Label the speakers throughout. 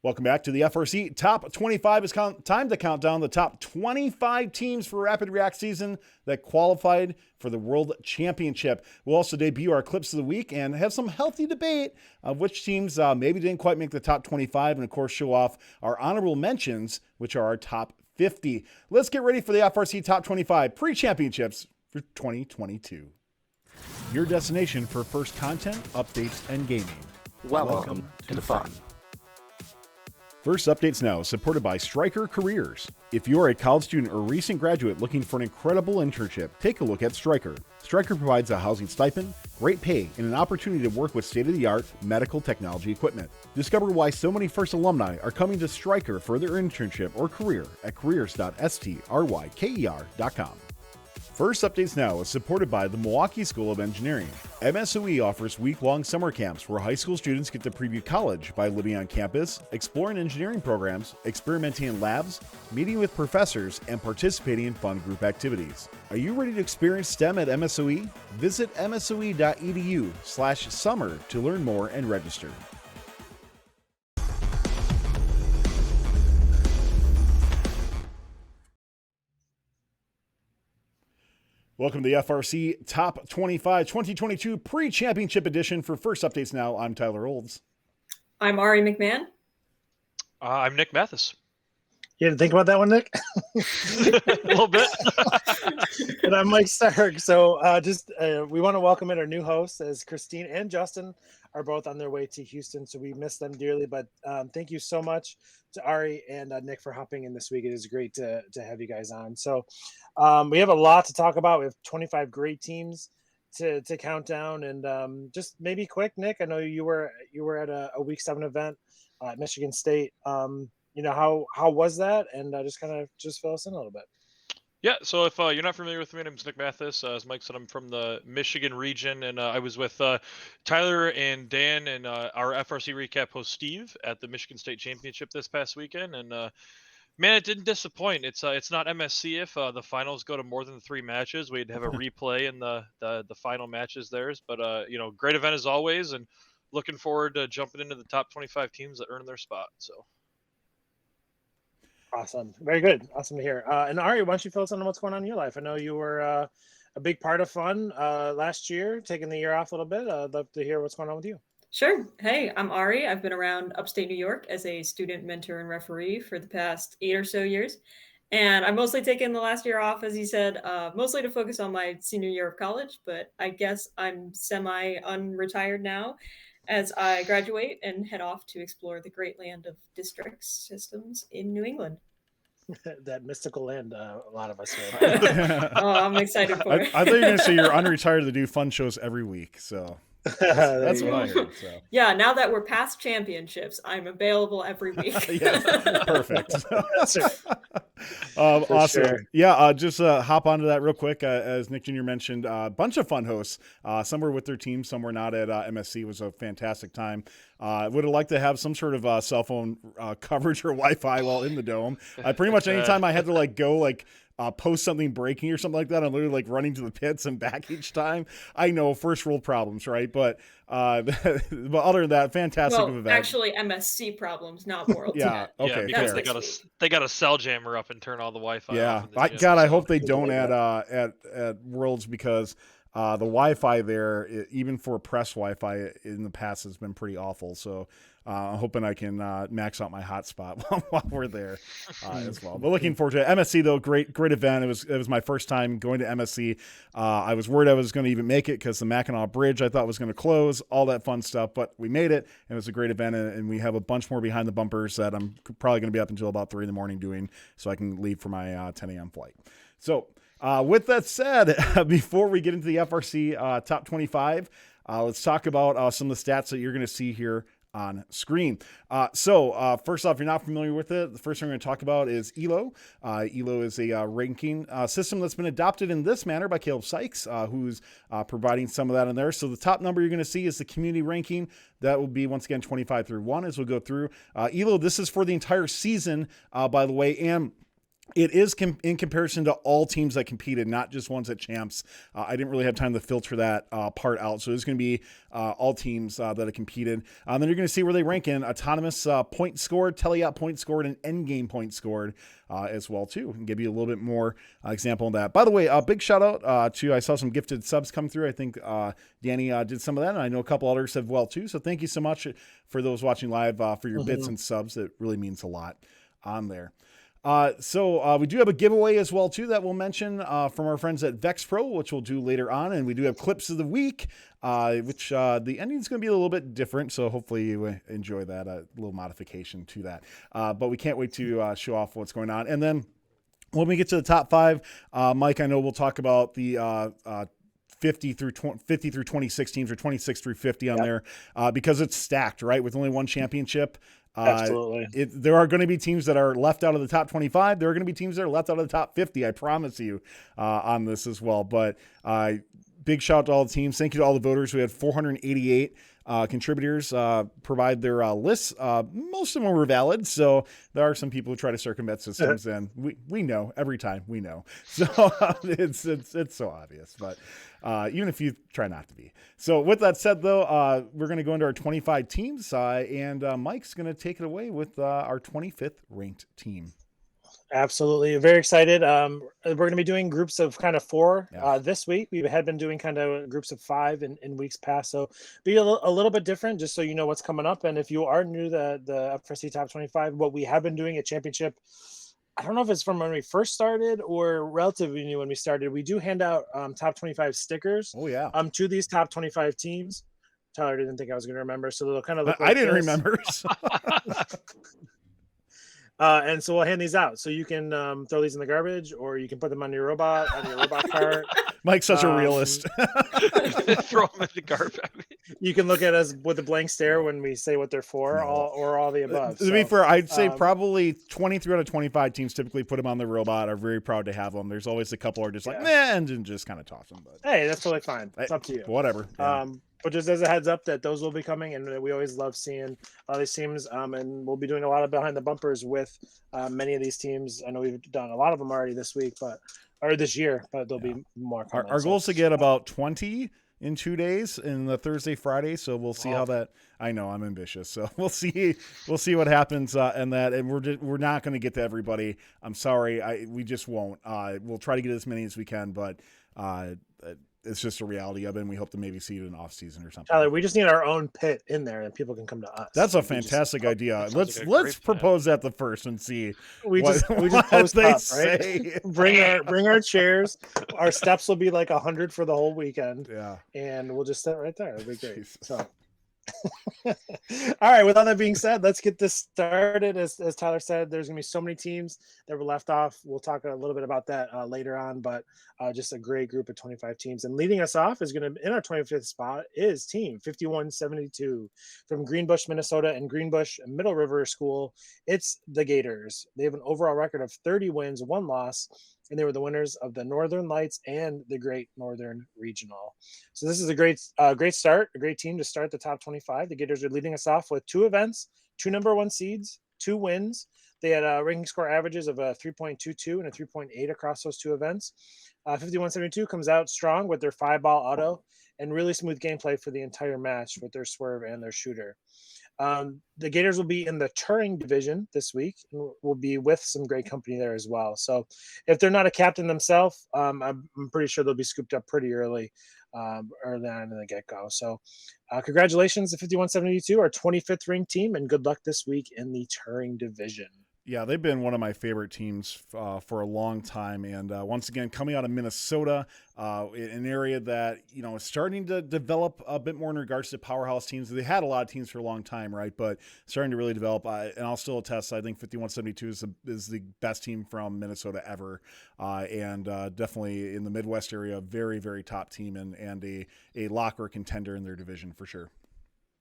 Speaker 1: Welcome back to the FRC Top 25. It's time to count down the top 25 teams for Rapid React season that qualified for the World Championship. We'll also debut our clips of the week and have some healthy debate of which teams maybe didn't quite make the top 25, and of course show off our honorable mentions, which are our top 50. Let's get ready for the FRC Top 25 pre-championships for 2022. Your destination for first content, updates, and gaming.
Speaker 2: Welcome to the fun.
Speaker 1: First Updates Now is supported by Stryker Careers. If you're a college student or recent graduate looking for an incredible internship, take a look at Stryker. Stryker provides a housing stipend, great pay, and an opportunity to work with state-of-the-art medical technology equipment. Discover why so many First alumni are coming to Stryker for their internship or career at careers.stryker.com. First Updates Now is supported by the Milwaukee School of Engineering. MSOE offers week-long summer camps where high school students get to preview college by living on campus, exploring engineering programs, experimenting in labs, meeting with professors, and participating in fun group activities. Are you ready to experience STEM at MSOE? Visit msoe.edu/summer to learn more and register. Welcome to the FRC Top 25 2022 Pre-Championship Edition for First Updates Now. I'm Tyler Olds.
Speaker 3: I'm Ari McMahon.
Speaker 4: I'm Nick Mathis.
Speaker 2: You didn't think about that one, Nick?
Speaker 4: A little bit.
Speaker 2: And I'm Mike Stark. So we want to welcome in our new hosts, as Christine and Justin are both on their way to Houston. So we miss them dearly. But thank you so much to Ari and Nick for hopping in this week. It is great to have you guys on. So we have a lot to talk about. We have 25 great teams to count down. And just maybe quick, Nick, I know you were at a week 7 event at Michigan State. How was that? And just fill us in a little bit.
Speaker 4: Yeah, so if you're not familiar with me, my name's Nick Mathis. As Mike said, I'm from the Michigan region, and I was with Tyler and Dan and our FRC recap host Steve at the Michigan State Championship this past weekend. And man, it didn't disappoint. It's not MSC if the finals go to more than 3 matches. We'd have a replay in the final matches theirs. But great event as always, and looking forward to jumping into the top 25 teams that earn their spot. So.
Speaker 2: Awesome. Very good. Awesome to hear. And Ari, why don't you fill us in on what's going on in your life? I know you were a big part of fun last year, taking the year off a little bit. I'd love to hear what's going on with you.
Speaker 3: Sure. Hey, I'm Ari. I've been around upstate New York as a student, mentor, and referee for the past 8 or so years. And I've mostly taken the last year off, as he said, mostly to focus on my senior year of college. But I guess I'm semi-unretired now as I graduate and head off to explore the great land of district systems in New England.
Speaker 2: That mystical land, a lot of us
Speaker 3: are. Oh, I'm excited for it.
Speaker 1: I thought you were going to say you're unretired to do fun shows every week. So that's what I heard. So.
Speaker 3: Yeah, now that we're past championships, I'm available every week.
Speaker 1: Yeah, perfect. Awesome. Sure. Yeah, just hop onto that real quick. As Nick Jr. mentioned, a bunch of fun hosts. Some were with their team, some were not at MSC. It was a fantastic time. Would have liked to have some sort of cell phone coverage or Wi-Fi while in the dome. Pretty much anytime I had to go post something breaking or something like that, I'm literally running to the pits and back each time. I know, first world problems, right? But other than that, fantastic event.
Speaker 3: Actually, MSC problems, not world.
Speaker 1: Yeah, okay.
Speaker 4: Yeah, because they got a cell jammer up and turn all the Wi-Fi.
Speaker 1: Yeah,
Speaker 4: off
Speaker 1: I hope they don't at Worlds, because the Wi-Fi there, even for press Wi-Fi in the past, has been pretty awful. So I'm hoping I can max out my hotspot while we're there as well. But looking forward to it. MSC, though, great event. It was my first time going to MSC. I was worried I was going to even make it because the Mackinac Bridge I thought was going to close, all that fun stuff. But we made it, and it was a great event. And we have a bunch more behind the bumpers that I'm probably going to be up until about 3 a.m. doing, so I can leave for my 10 a.m. flight. So with that said, before we get into the FRC top 25, let's talk about some of the stats that you're going to see here on screen. So first off, if you're not familiar with it, the first thing we're going to talk about is ELO. ELO is a ranking system that's been adopted in this manner by Caleb Sykes, who's providing some of that in there. So the top number you're going to see is the community ranking. That will be, once again, 25 through 1 as we'll go through. ELO, this is for the entire season, by the way, and It is in comparison to all teams that competed, not just ones at champs. I didn't really have time to filter that part out. So it's going to be all teams that have competed. Then you're going to see where they rank in autonomous point scored, teleop point scored, and end game point scored as well too. And give you a little bit more example of that. By the way, a big shout out to, I saw some gifted subs come through. I think Danny did some of that, and I know a couple others have well too. So thank you so much for those watching live for your bits and subs. It really means a lot on there. So we do have a giveaway as well too that we'll mention from our friends at Vex Pro, which we'll do later on, and we do have clips of the week, which the ending is going to be a little bit different. So hopefully you enjoy that, a little modification to that. But we can't wait to show off what's going on, and then when we get to the top 5, Mike, I know we'll talk about the 50 through 26 teams or 26 through 50 on there because it's stacked, right, with only one championship.
Speaker 2: Absolutely.
Speaker 1: There are going to be teams that are left out of the top 25. There are going to be teams that are left out of the top 50. I promise you on this as well. But big shout out to all the teams. Thank you to all the voters. We had 488 contributors provide their lists. Most of them were valid. So there are some people who try to circumvent systems, and we know every time we know. So it's so obvious, but even if you try not to be. So with that said, though, we're going to go into our 25 teams, and Mike's going to take it away with our 25th ranked team.
Speaker 2: Absolutely. Very excited. We're going to be doing groups of kind of 4 this week. We had been doing kind of groups of 5 in weeks past. So be a little bit different just so you know what's coming up. And if you are new to the FRC Top 25, what we have been doing at Championship, I don't know if it's from when we first started or relatively new when we started. We do hand out Top 25 stickers to these Top 25 teams. Tyler didn't think I was going to remember. So they'll kind of look like
Speaker 1: I didn't remember. So.
Speaker 2: And so we'll hand these out. So you can throw these in the garbage, or you can put them on your robot cart.
Speaker 1: Mike's such a realist.
Speaker 4: Throw them in the garbage.
Speaker 2: You can look at us with a blank stare when we say what they're for, or all the above.
Speaker 1: To be fair, I'd say probably 23 out of 25 teams typically put them on the robot, are very proud to have them. There's always a couple are just like, nah, and just kind of toss them. But
Speaker 2: hey, that's totally fine. It's up to you.
Speaker 1: Whatever. Yeah.
Speaker 2: But just as a heads up that those will be coming, and we always love seeing all these teams. And we'll be doing a lot of behind the bumpers with many of these teams. I know we've done a lot of them already this week, or this year, but there'll be more coming.
Speaker 1: Our goal is to get about 20 in 2 days, in the Thursday, Friday. So we'll see how that. I know I'm ambitious, so we'll see what happens in that. And we're not going to get to everybody. I'm sorry, we just won't. We'll try to get as many as we can, but it's just a reality of it, and we hope to maybe see it in off season or something.
Speaker 2: Tyler, we just need our own pit in there, and people can come to us.
Speaker 1: That's a fantastic idea. Let's propose that the first and see.
Speaker 2: We just post up, right? bring our chairs. Our steps will be like 100 for the whole weekend.
Speaker 1: Yeah,
Speaker 2: and we'll just sit right there. It'll be great. So. All right, with all that being said, let's get this started. As Tyler said, there's gonna be so many teams that were left off. We'll talk a little bit about that later on, but just a great group of 25 teams. And leading us off is gonna, in our 25th spot, is team 5172 from Greenbush, Minnesota, and Greenbush Middle River School. It's the Gators. They have an overall record of 30 wins, 1 loss, and they were the winners of the Northern Lights and the Great Northern Regional. So this is a great start, a great team to start the top 25. The Gators are leading us off with 2 events, 2 number 1 seeds, 2 wins. They had ranking score averages of a 3.22 and a 3.8 across those 2 events. 5172 comes out strong with their 5-ball auto and really smooth gameplay for the entire match with their swerve and their shooter. The Gators will be in the Turing division this week, and will be with some great company there as well. So if they're not a captain themselves, I'm pretty sure they'll be scooped up pretty early on in the get-go. So congratulations to 5172, our 25th ranked team, and good luck this week in the Turing division.
Speaker 1: Yeah, they've been one of my favorite teams for a long time. And once again, coming out of Minnesota, an area that, is starting to develop a bit more in regards to powerhouse teams. They had a lot of teams for a long time, right? But starting to really develop. And I'll still attest, I think 5172 is the best team from Minnesota ever. And definitely in the Midwest area, very, very top team and a locker contender in their division for sure.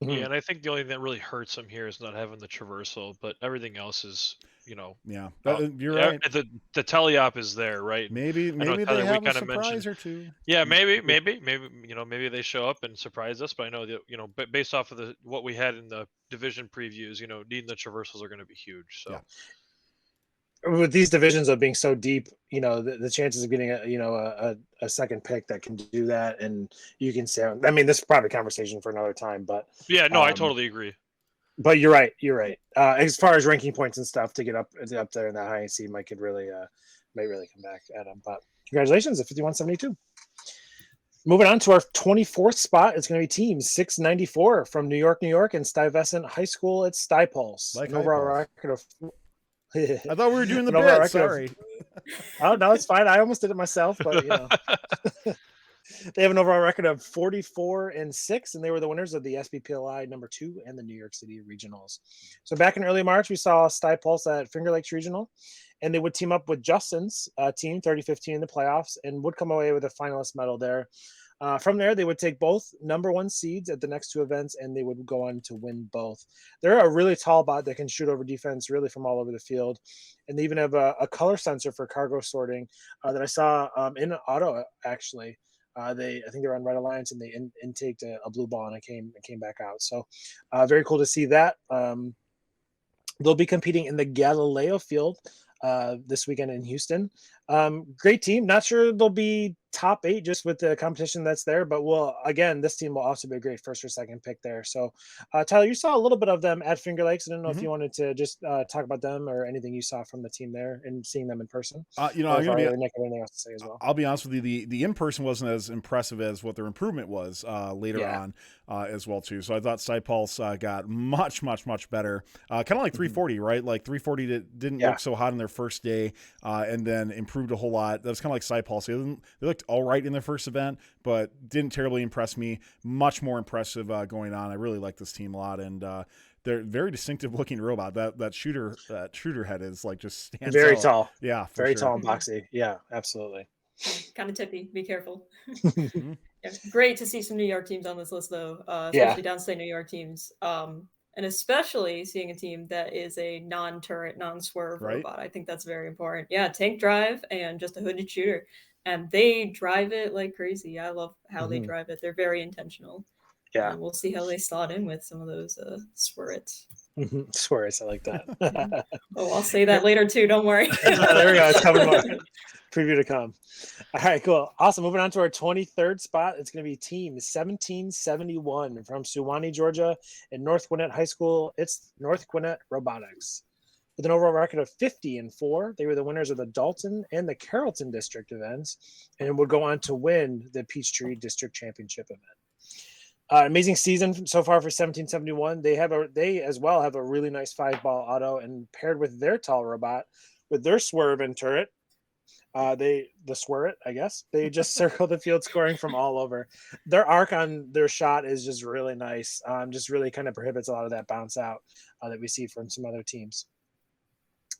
Speaker 4: Yeah, and I think the only thing that really hurts them here is not having the traversal, but everything else is,
Speaker 1: Yeah, you're right.
Speaker 4: The teleop is there, right?
Speaker 1: Maybe
Speaker 4: Tyler,
Speaker 1: they have a surprise or two.
Speaker 4: Yeah, maybe they show up and surprise us. But I know that based off of what we had in the division previews, needing the traversals are going to be huge. So.
Speaker 2: with these divisions of being so deep, the chances of getting a second pick that can do that, and you can say, I mean, this is probably a conversation for another time, but
Speaker 4: Yeah, no, I totally agree.
Speaker 2: But you're right. As far as ranking points and stuff to get up there in that high seed, might really come back at him. But congratulations at 51-72. Moving on to our 24th spot, it's going to be team 694 from New York, and Stuyvesant High School. It's Stuypulse.
Speaker 1: Like
Speaker 2: an overall record of.
Speaker 1: I thought we were doing the bit. Sorry.
Speaker 2: Oh no, it's fine. I almost did it myself, but they have an overall record of 44-6, and they were the winners of the SBPLI number 2 and the New York City regionals. So back in early March, we saw Stuypulse at Finger Lakes Regional, and they would team up with Justin's team 30-15 in the playoffs and would come away with a finalist medal there. From there, they would take both number 1 seeds at the next 2 events, and they would go on to win both. They're a really tall bot that can shoot over defense really from all over the field. And they even have a color sensor for cargo sorting that I saw in auto, actually. I think they were on Red Alliance, and they intaked a blue ball, and it came back out. So very cool to see that. They'll be competing in the Galileo field this weekend in Houston. Great team. Not sure they'll be top 8 just with the competition that's there, but this team will also be a great first or second pick there. So Tyler, you saw a little bit of them at Finger Lakes. I don't know if you wanted to just talk about them or anything you saw from the team there and seeing them in person.
Speaker 1: I'm going to be
Speaker 2: anything else to say as well.
Speaker 1: I'll be honest with you. The in person wasn't as impressive as what their improvement was later on as well too. So I thought Stuypulse got much better. Kind of like 340, right? Like 340 didn't look so hot on their first day, and then improved a whole lot. That's kind of like Stuypulse. They looked all right in their first event, but didn't terribly impress me. Much more impressive going on. I really like this team a lot, and they're very distinctive looking robot. That shooter head is like just stands
Speaker 2: very
Speaker 1: out.
Speaker 2: tall.
Speaker 1: Yeah,
Speaker 2: very tall and boxy. Yeah, absolutely.
Speaker 3: Kind of tippy. Be careful. Yeah, great to see some New York teams on this list, though, especially downstate New York teams. And especially seeing a team that is a non-turret, non-swerve robot. I think that's very important. Yeah, tank drive and just a hooded shooter. And they drive it like crazy. I love how they drive it. They're very intentional.
Speaker 2: Yeah.
Speaker 3: We'll see how they slot in with some of those swerrets.
Speaker 2: Swerrets, I like that.
Speaker 3: I'll say that later too. Don't worry.
Speaker 2: There we go. It's coming more. Preview to come. All right, cool. Awesome. Moving on to our 23rd spot. It's going to be team 1771 from Suwanee, Georgia, and North Gwinnett High School. It's North Gwinnett Robotics. With an overall record of 50-4, they were the winners of the Dalton and the Carrollton district events, and would go on to win the Peachtree District Championship event. Amazing season so far for 1771. They as well have a really nice 5-ball auto, and paired with their tall robot, with their swerve and turret, the swerret, I guess, they just circle the field, scoring from all over. Their arc on their shot is just really nice. Just really kind of prohibits a lot of that bounce out that we see from some other teams.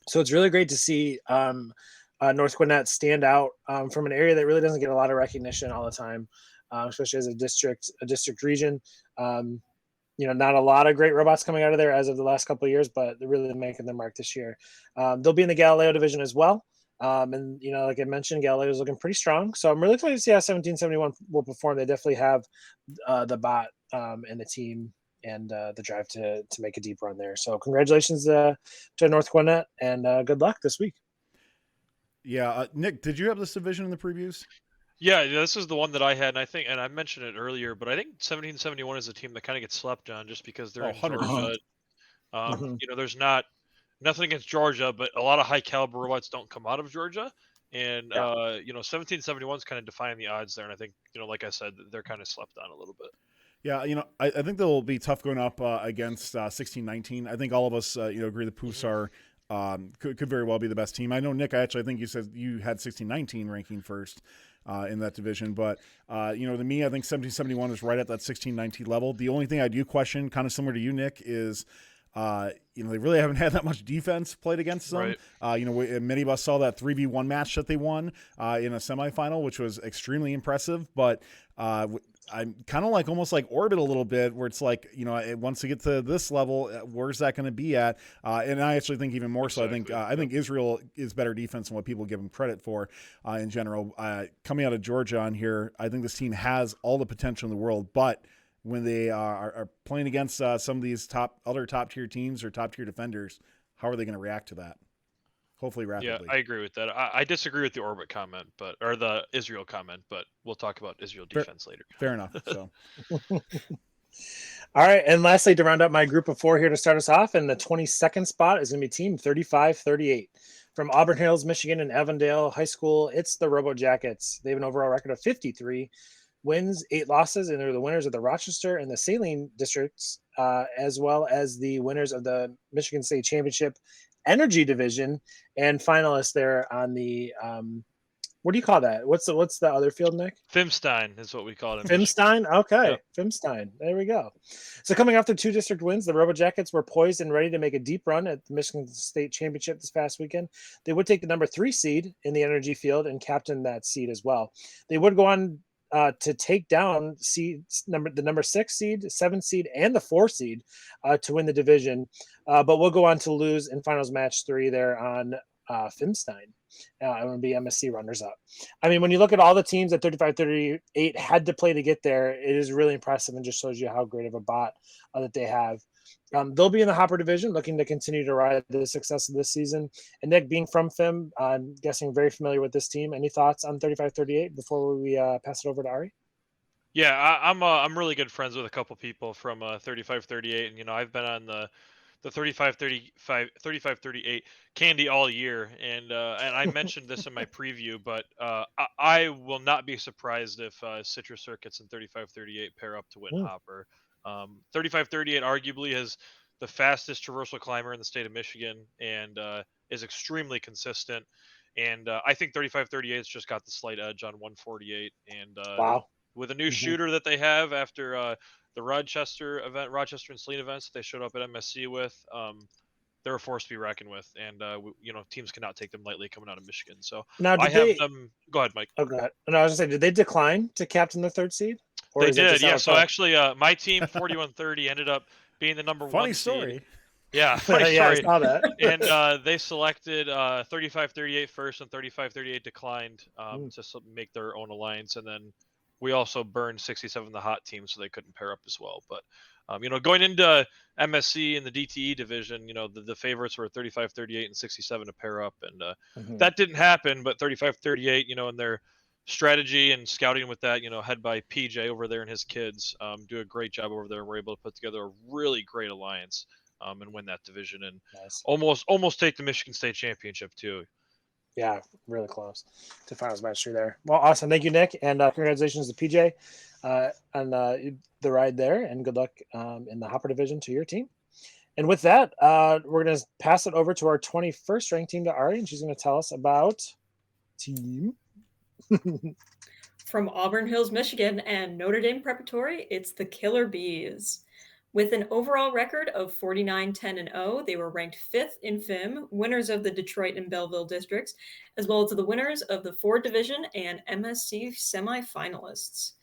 Speaker 2: So it's really great to see North Gwinnett stand out from an area that really doesn't get a lot of recognition all the time, especially as a district region. Not a lot of great robots coming out of there as of the last couple of years, but they're really making their mark this year. They'll be in the Galileo division as well. And like I mentioned, Galileo is looking pretty strong. So I'm really excited to see how 1771 will perform. They definitely have the bot and the team and the drive to make a deep run there. So congratulations to North Gwinnett, and good luck this week.
Speaker 1: Yeah, Nick, did you have this division in the previews?
Speaker 4: Yeah, this is the one that I had, and I mentioned it earlier, but I think 1771 is a team that kind of gets slept on just because they're in Georgia. There's nothing against Georgia, but a lot of high caliber robots don't come out of Georgia. And 1771 is kind of defying the odds there. And I think, like I said, they're kind of slept on a little bit.
Speaker 1: Yeah, I think they'll be tough going up against 1619. I think all of us, agree the Poofs are could very well be the best team. I know, Nick, I think you said you had 1619 ranking first in that division. But, to me, I think 1771 is right at that 1619 level. The only thing I do question, kind of similar to you, Nick, is they really haven't had that much defense played against them. Right. Many of us saw that 3v1 match that they won in a semifinal, which was extremely impressive. But I'm kind of almost like Orbit a little bit, where it's like, once you get to this level, where's that going to be at? And I actually think even more so. I think Israel is better defense than what people give them credit for in general. Coming out of Georgia on here, I think this team has all the potential in the world, but when they are playing against some of these other top tier teams or top tier defenders, how are they going to react to that? hopefully
Speaker 4: Yeah,
Speaker 1: rapidly.
Speaker 4: I agree with that. I disagree with the orbit comment, or the Israel comment, but we'll talk about Israel defense later.
Speaker 1: Fair enough. So
Speaker 2: All right, and lastly, to round up my group of 4 here to start us off, in the 22nd spot is going to be Team 3538 from Auburn Hills, Michigan, and Avondale High School. It's the Robo Jackets. They have an overall record of 53 wins, 8 losses, and they're the winners of the Rochester and the Saline districts, as well as the winners of the Michigan State Championship Energy Division, and finalists there on the what do you call that? What's the other field, Nick?
Speaker 4: Fimstein is what we call it.
Speaker 2: Fimstein? Okay.
Speaker 4: Yep.
Speaker 2: Fimstein. There we go. So coming off the 2 district wins, the Robo Jackets were poised and ready to make a deep run at the Michigan State Championship this past weekend. They would take the number 3 seed in the energy field and captain that seed as well. They would go on to take down the number 6 seed, 7 seed, and the 4 seed to win the division, but we'll go on to lose in finals match 3 there on Fimstein. It would be MSC runners up. I mean, when you look at all the teams that 35-38 had to play to get there, it is really impressive and just shows you how great of a bot that they have. They'll be in the Hopper division, looking to continue to ride the success of this season. And Nick, being from Fim, I'm guessing very familiar with this team. Any thoughts on 35-38 before we pass it over to Ari?
Speaker 4: Yeah, I'm really good friends with a couple people from 35-38, and I've been on the 35-38 candy all year, and I mentioned this in my preview, but I will not be surprised if Citrus Circuits and 35-38 pair up to win Hopper. 35-38 arguably has the fastest traversal climber in the state of Michigan, and is extremely consistent. And I think 35-38 has just got the slight edge on 148. And
Speaker 2: wow,
Speaker 4: with a new shooter that they have after the Rochester and Saline events that they showed up at MSC with, they're a force to be reckoned with, and teams cannot take them lightly coming out of Michigan. So
Speaker 2: now,
Speaker 4: I have them. Go ahead, Mike.
Speaker 2: Oh, go ahead. No, I was gonna say, did they decline to captain the 3rd seed?
Speaker 4: Or they did, yeah. So actually, my team 41-30 ended up being the number
Speaker 1: funny
Speaker 4: 1
Speaker 1: story.
Speaker 4: seed. Yeah, funny
Speaker 2: yeah,
Speaker 4: story.
Speaker 2: I saw that.
Speaker 4: And they selected 35-38 first, and 35-38 declined to make their own alliance, and then we also burned 67 the hot team, so they couldn't pair up as well. But going into MSC in the DTE division, the favorites were 35-38 and 67 to pair up, and that didn't happen. But 35-38, in their strategy and scouting with that, head by PJ over there and his kids, do a great job over there. We're able to put together a really great alliance and win that division, and
Speaker 2: nice.
Speaker 4: almost take the Michigan State Championship too.
Speaker 2: Yeah, really close to finals match 3 there. Well, awesome. Thank you, Nick, and congratulations to PJ on the ride there, and good luck in the Hopper division to your team. And with that, we're going to pass it over to our 21st ranked team, to Ari, and she's going to tell us about team.
Speaker 3: From Auburn Hills, Michigan, and Notre Dame Preparatory, it's the Killer Bees. With an overall record of 49-10-0, they were ranked 5th in FIM, winners of the Detroit and Belleville districts, as well as the winners of the Ford Division and MSC semifinalists.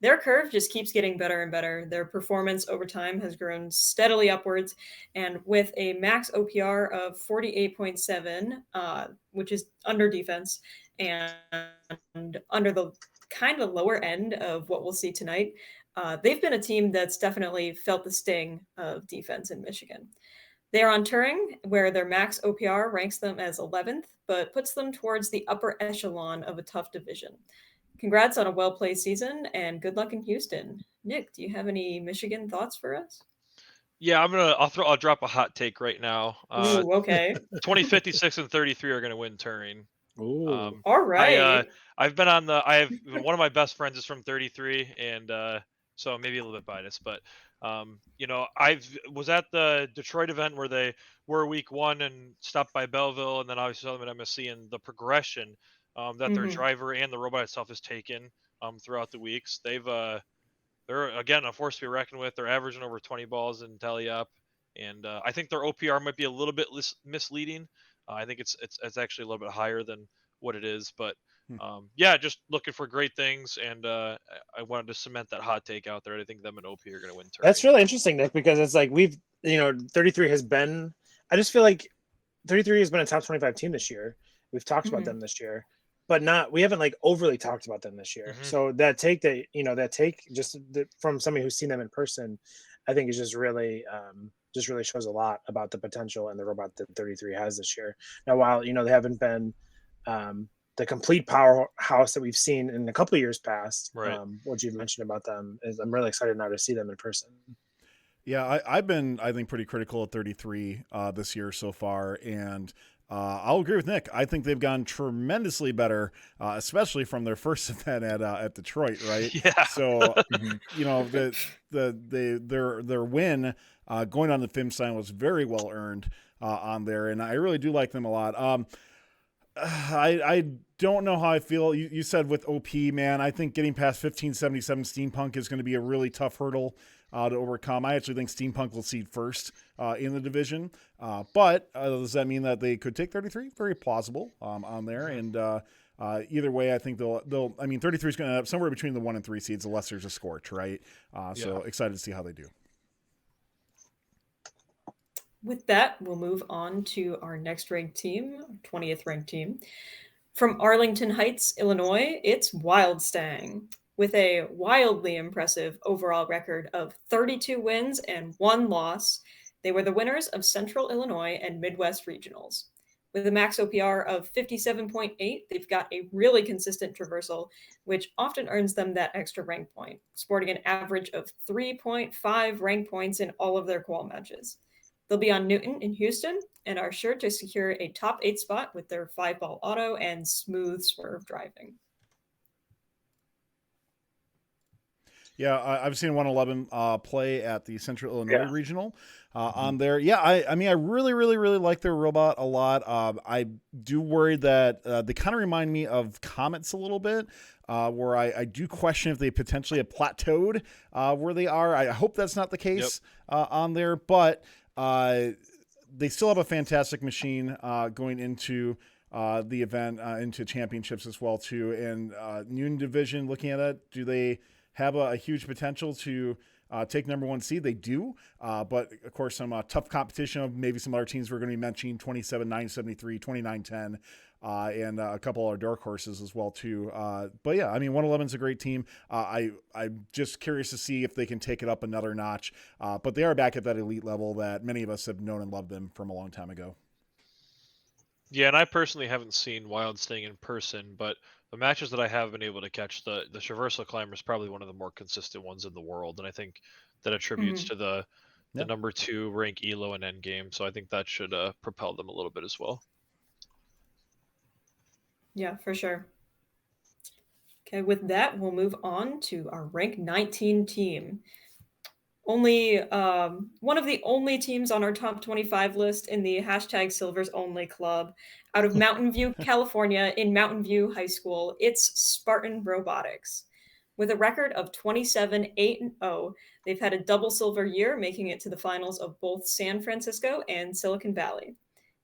Speaker 3: Their curve just keeps getting better and better. Their performance over time has grown steadily upwards, and with a max OPR of 48.7, which is under defense and under the kind of lower end of what we'll see tonight, they've been a team that's definitely felt the sting of defense in Michigan. They are on Turing, where their max OPR ranks them as 11th, but puts them towards the upper echelon of a tough division. Congrats on a well-played season, and good luck in Houston. Nick, do you have any Michigan thoughts for us?
Speaker 4: Yeah, I'll drop a hot take right now.
Speaker 3: Ooh, okay.
Speaker 4: 2056 and 33 are going to win Turing.
Speaker 2: Ooh.
Speaker 3: All right.
Speaker 4: I've been on I have one of my best friends is from 33, and so maybe a little bit biased, but I was at the Detroit event where they were week 1 and stopped by Belleville, and then obviously saw them at MSC, and the progression that their driver and the robot itself has taken throughout the weeks. They're again a force to be reckoned with. They're averaging over 20 balls in tally up, and I think their OPR might be a little bit misleading. I think it's actually a little bit higher than what it is, but just looking for great things, and I wanted to cement that hot take out there. I think them and OP are going to win.
Speaker 2: That's really interesting, Nick, because it's like 33 has been. I just feel like 33 has been a top 25 team this year. We've talked about them this year, but we haven't overly talked about them this year. So that take from somebody who's seen them in person, I think is just really just really shows a lot about the potential and the robot that 33 has this year. Now, while they haven't been the complete powerhouse that we've seen in a couple of years past,
Speaker 4: Right.
Speaker 2: what you've mentioned about them is I'm really excited now to see them in person.
Speaker 1: Yeah, I've been, I think, pretty critical of 33 this year so far, and I'll agree with Nick. I think they've gone tremendously better, especially from their first event at Detroit, right?
Speaker 4: Yeah.
Speaker 1: So their win going on the Fimstein was very well earned on there, and I really do like them a lot. I don't know how I feel. You said with OP, man, I think getting past 1577 Steampunk is going to be a really tough hurdle to overcome. I actually think Steampunk will seed first in the division. But does that mean that they could take 33? Very plausible on there. And either way, I think they'll. I mean, 33 is going to end up somewhere between the 1 and 3 seeds, unless there's a scorch, right? So excited to see how they do.
Speaker 3: With that, we'll move on to our next ranked team, 20th ranked team. From Arlington Heights, Illinois, it's Wild Stang, with a wildly impressive overall record of 32 wins and 1 loss. They were the winners of Central Illinois and Midwest Regionals. With a max OPR of 57.8, they've got a really consistent traversal, which often earns them that extra rank point, sporting an average of 3.5 rank points in all of their qual matches. They'll be on Newton in Houston and are sure to secure a top 8 spot with their 5-ball auto and smooth swerve driving.
Speaker 1: Yeah, I've seen 111 play at the Central Illinois Regional on there. Yeah, I mean, I really, really, really like their robot a lot. I do worry that they kind of remind me of Comets a little bit, where I do question if they potentially have plateaued where they are. I hope that's not the case on there, but they still have a fantastic machine going into the event, into championships as well, too. And Newton Division, looking at it, do they have a huge potential to take number 1 seed? They do, but of course some tough competition of maybe some other teams we're going to be mentioning, 27-973, 29-10, and a couple other dark horses as well too. But yeah, I mean, 111 is a great team. I'm just curious to see if they can take it up another notch, but they are back at that elite level that many of us have known and loved them from a long time ago.
Speaker 4: Yeah, and I personally haven't seen Wild Sting in person, but the matches that I have been able to catch, the Traversal Climber is probably one of the more consistent ones in the world, and I think that attributes to the number 2 rank Elo and Endgame, so I think that should propel them a little bit as well.
Speaker 3: Yeah, for sure. Okay, with that, we'll move on to our rank 19 team. Only one of the only teams on our top 25 list in the hashtag Silvers Only Club out of Mountain View, California, in Mountain View High School. It's Spartan Robotics. With a record of 27-8-0, they've had a double silver year, making it to the finals of both San Francisco and Silicon Valley.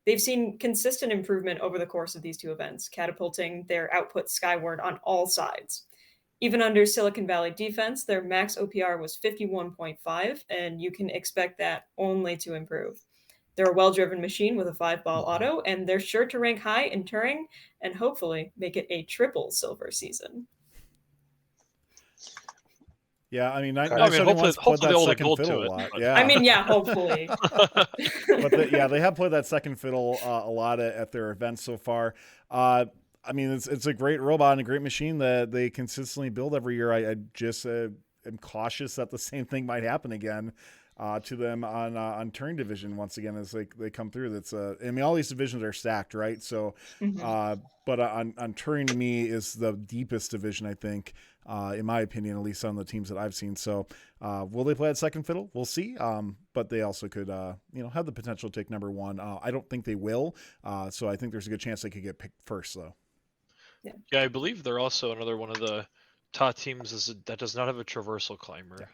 Speaker 3: They've seen consistent improvement over the course of these 2 events, catapulting their output skyward on all sides. Even under Silicon Valley defense, their max OPR was 51.5, and you can expect that only to improve. They're a well-driven machine with a 5-ball auto, and they're sure to rank high in Turing and hopefully make it a triple silver season.
Speaker 1: Yeah, I mean,
Speaker 4: hopefully
Speaker 1: that
Speaker 4: they'll
Speaker 1: second
Speaker 4: gold
Speaker 1: fiddle
Speaker 4: to
Speaker 1: a
Speaker 4: it.
Speaker 1: lot.
Speaker 4: But...
Speaker 1: Yeah,
Speaker 3: I mean, yeah, hopefully.
Speaker 1: But they have played that second fiddle a lot at their events so far. I mean, it's a great robot and a great machine that they consistently build every year. I just am cautious that the same thing might happen again to them on Turing Division once again as they come through. That's I mean, all these divisions are stacked, right? So, but on Turing, to me, is the deepest division, I think, in my opinion, at least on the teams that I've seen. So, will they play at second fiddle? We'll see. But they also could, have the potential to take number 1. I don't think they will. So I think there's a good chance they could get picked first, though.
Speaker 4: Yeah, I believe they're also another one of the top teams that does not have a traversal climber.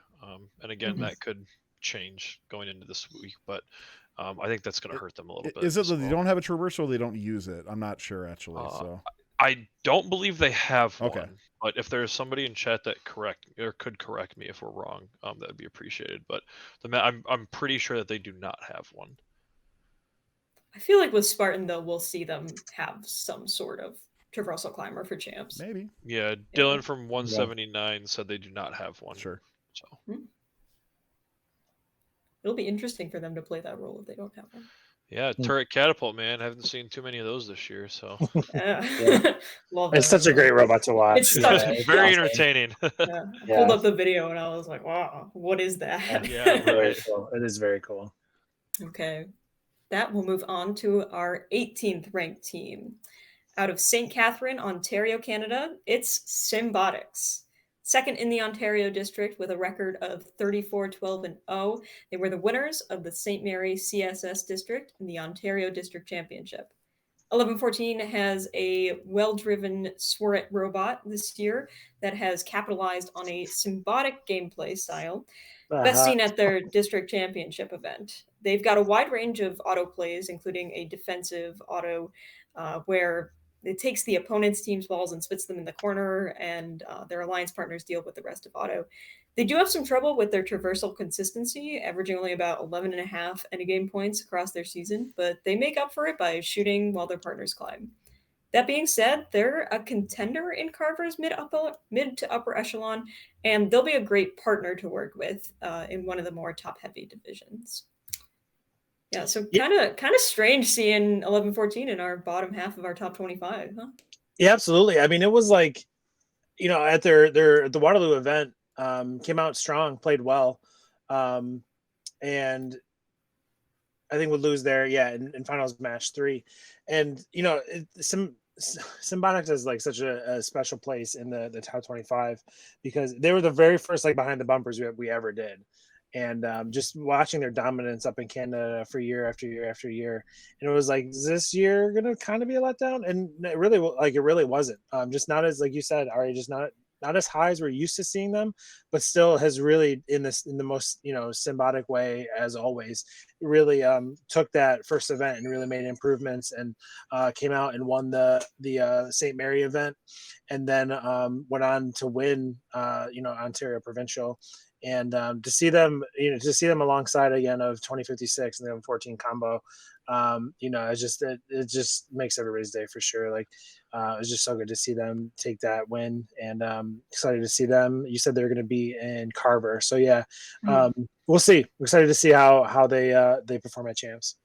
Speaker 4: And again, that could change going into this week, but I think that's going to hurt them a little bit.
Speaker 1: Is it that they don't have a traversal or they don't use it? I'm not sure, actually.
Speaker 4: I don't believe they have
Speaker 1: Okay.
Speaker 4: one, but if there's somebody in chat that could correct me if we're wrong, that would be appreciated. But I'm pretty sure that they do not have one.
Speaker 3: I feel like with Spartan, though, we'll see them have some sort of traversal climber for champs.
Speaker 1: Maybe.
Speaker 4: Yeah, Dylan from 179 said they do not have one.
Speaker 1: Sure.
Speaker 4: So.
Speaker 3: it'll be interesting for them to play that role if they don't have one.
Speaker 4: Yeah, turret catapult, man. I haven't seen too many of those this year, so
Speaker 3: Love
Speaker 2: It's
Speaker 3: that.
Speaker 2: such a great robot to watch.
Speaker 3: It's such
Speaker 2: it's
Speaker 4: very
Speaker 2: awesome.
Speaker 4: entertaining.
Speaker 3: Yeah, I pulled up the video and I was like, wow, what is that?
Speaker 4: Yeah,
Speaker 2: Very
Speaker 4: right.
Speaker 2: cool. It is very cool.
Speaker 3: Okay, that will move on to our 18th ranked team. Out of St. Catherine, Ontario, Canada, it's Symbotics. Second in the Ontario district with a record of 34-12-0. They were the winners of the St. Mary CSS district in the Ontario District Championship. 1114 has a well-driven Swerit robot this year that has capitalized on a Symbotic gameplay style, best seen at their district championship event. They've got a wide range of auto plays, including a defensive auto where it takes the opponent's team's balls and spits them in the corner, and their alliance partners deal with the rest of auto. They do have some trouble with their traversal consistency, averaging only about 11.5 endgame points across their season, but they make up for it by shooting while their partners climb. That being said, they're a contender in Carver's mid to upper echelon, and they'll be a great partner to work with in one of the more top-heavy divisions. Yeah, so kind of strange seeing 1114 in our bottom half of our top 25, huh?
Speaker 2: Yeah, absolutely. I mean, it was like, at the Waterloo event, came out strong, played well, and I think would lose there, in finals match 3, and Symbotics is like such a special place in the top 25 because they were the very first like behind the bumpers we ever did. And just watching their dominance up in Canada for year after year after year, and it was like, is this year gonna kind of be a letdown? And it really wasn't. Just not as, like you said, Ari, just not as high as we're used to seeing them, but still has really in the most Symbotic way as always. Really took that first event and really made improvements, and came out and won the St. Mary event, and then went on to win Ontario Provincial. And to see them alongside again of 2056 and the 14 combo, it just makes everybody's day for sure. Like it's just so good to see them take that win, and excited to see them. You said they're going to be in Carver, so yeah, we'll see. We're excited to see how they perform at champs.